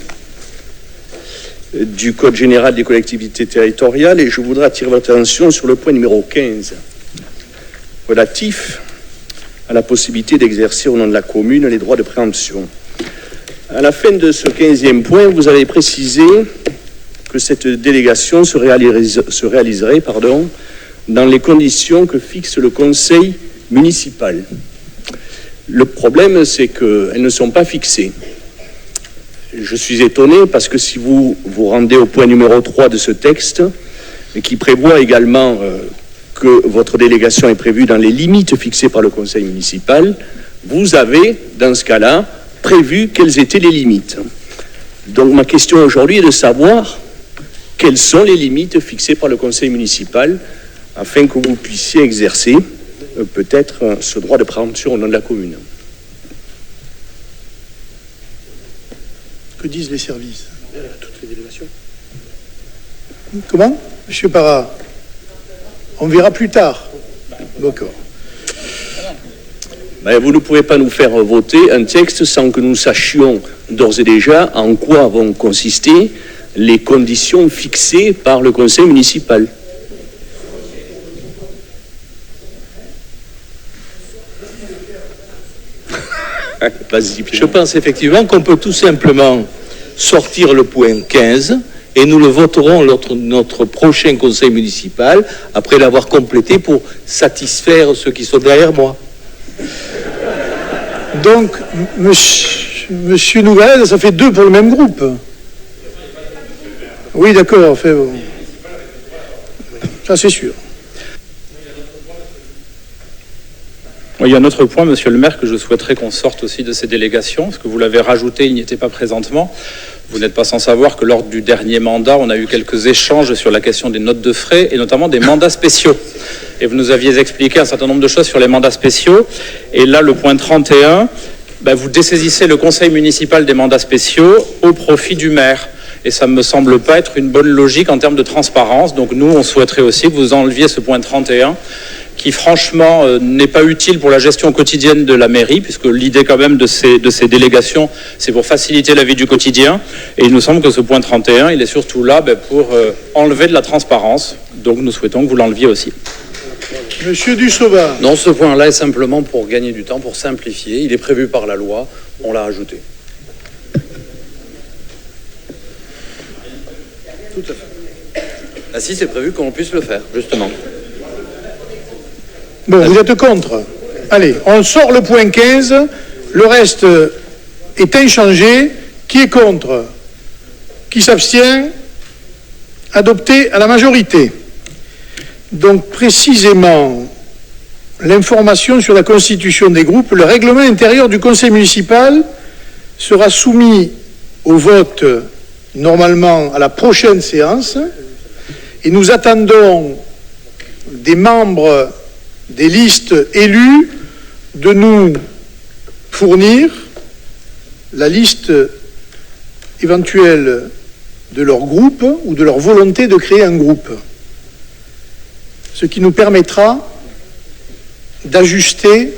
S9: du Code général des collectivités territoriales et je voudrais attirer votre attention sur le point numéro 15 relatif à la possibilité d'exercer au nom de la commune les droits de préemption. À la fin de ce 15e point, vous avez précisé que cette délégation se réaliserait dans les conditions que fixe le conseil municipal. Le problème, c'est qu'elles ne sont pas fixées. Je suis étonné parce que si vous vous rendez au point numéro 3 de ce texte, qui prévoit également que votre délégation est prévue dans les limites fixées par le conseil municipal, vous avez, dans ce cas-là, prévu quelles étaient les limites. Donc ma question aujourd'hui est de savoir quelles sont les limites fixées par le conseil municipal afin que vous puissiez exercer peut-être ce droit de préemption au nom de la commune.
S1: Que disent les services?
S7: Toutes les délégations.
S1: Comment? Monsieur Parra? On verra plus tard. D'accord.
S9: Ben, vous ne pouvez pas nous faire voter un texte sans que nous sachions d'ores et déjà en quoi vont consister les conditions fixées par le conseil municipal.
S10: Je pense effectivement qu'on peut tout simplement sortir le point 15 et nous le voterons lors de notre prochain conseil municipal après l'avoir complété pour satisfaire ceux qui sont derrière moi.
S1: Donc, monsieur Nouvel, ça fait 2 pour le même groupe. Oui, d'accord. Ça, c'est sûr.
S11: Il y a un autre point, monsieur le maire, que je souhaiterais qu'on sorte aussi de ces délégations, parce que vous l'avez rajouté, il n'y était pas présentement. Vous n'êtes pas sans savoir que lors du dernier mandat, on a eu quelques échanges sur la question des notes de frais et notamment des mandats spéciaux. Et vous nous aviez expliqué un certain nombre de choses sur les mandats spéciaux. Et là, le point 31, vous dessaisissez le conseil municipal des mandats spéciaux au profit du maire. Et ça ne me semble pas être une bonne logique en termes de transparence. Donc nous, on souhaiterait aussi que vous enleviez ce point 31 qui franchement n'est pas utile pour la gestion quotidienne de la mairie, puisque l'idée quand même de ces délégations, c'est pour faciliter la vie du quotidien. Et il nous semble que ce point 31, il est surtout là pour enlever de la transparence. Donc nous souhaitons que vous l'enleviez aussi.
S1: Monsieur Dussova.
S12: Non, ce point-là est simplement pour gagner du temps, pour simplifier. Il est prévu par la loi, on l'a ajouté.
S7: Tout à fait.
S12: Ah si, c'est prévu qu'on puisse le faire, justement.
S1: Bon, vous êtes contre? Allez, on sort le point 15, le reste est inchangé. Qui est contre? Qui s'abstient? Adopté à la majorité. Donc précisément, l'information sur la constitution des groupes, le règlement intérieur du conseil municipal sera soumis au vote normalement à la prochaine séance et nous attendons des membres des listes élues de nous fournir la liste éventuelle de leur groupe ou de leur volonté de créer un groupe, ce qui nous permettra d'ajuster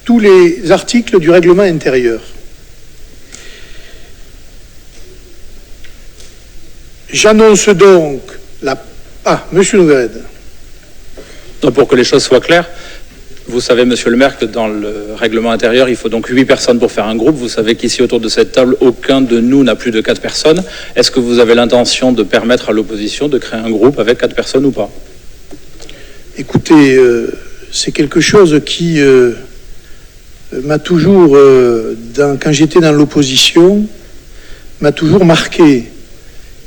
S1: tous les articles du règlement intérieur. J'annonce donc la... Ah, Monsieur Nouverède.
S11: Pour que les choses soient claires, vous savez, Monsieur le maire, que dans le règlement intérieur, il faut donc 8 personnes pour faire un groupe. Vous savez qu'ici, autour de cette table, aucun de nous n'a plus de 4 personnes. Est-ce que vous avez l'intention de permettre à l'opposition de créer un groupe avec 4 personnes ou pas?
S1: Écoutez, c'est quelque chose qui m'a toujours, quand j'étais dans l'opposition, m'a toujours marqué.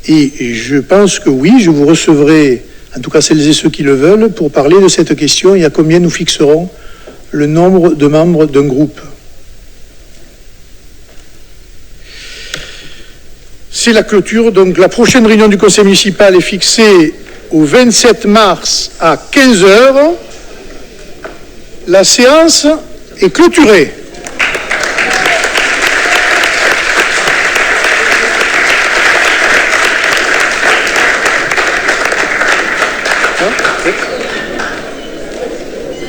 S1: Et je pense que oui, je vous recevrai, en tout cas celles et ceux qui le veulent, pour parler de cette question et à combien nous fixerons le nombre de membres d'un groupe. C'est la clôture. Donc la prochaine réunion du conseil municipal est fixée au 27 mars à 15 h. La séance est clôturée.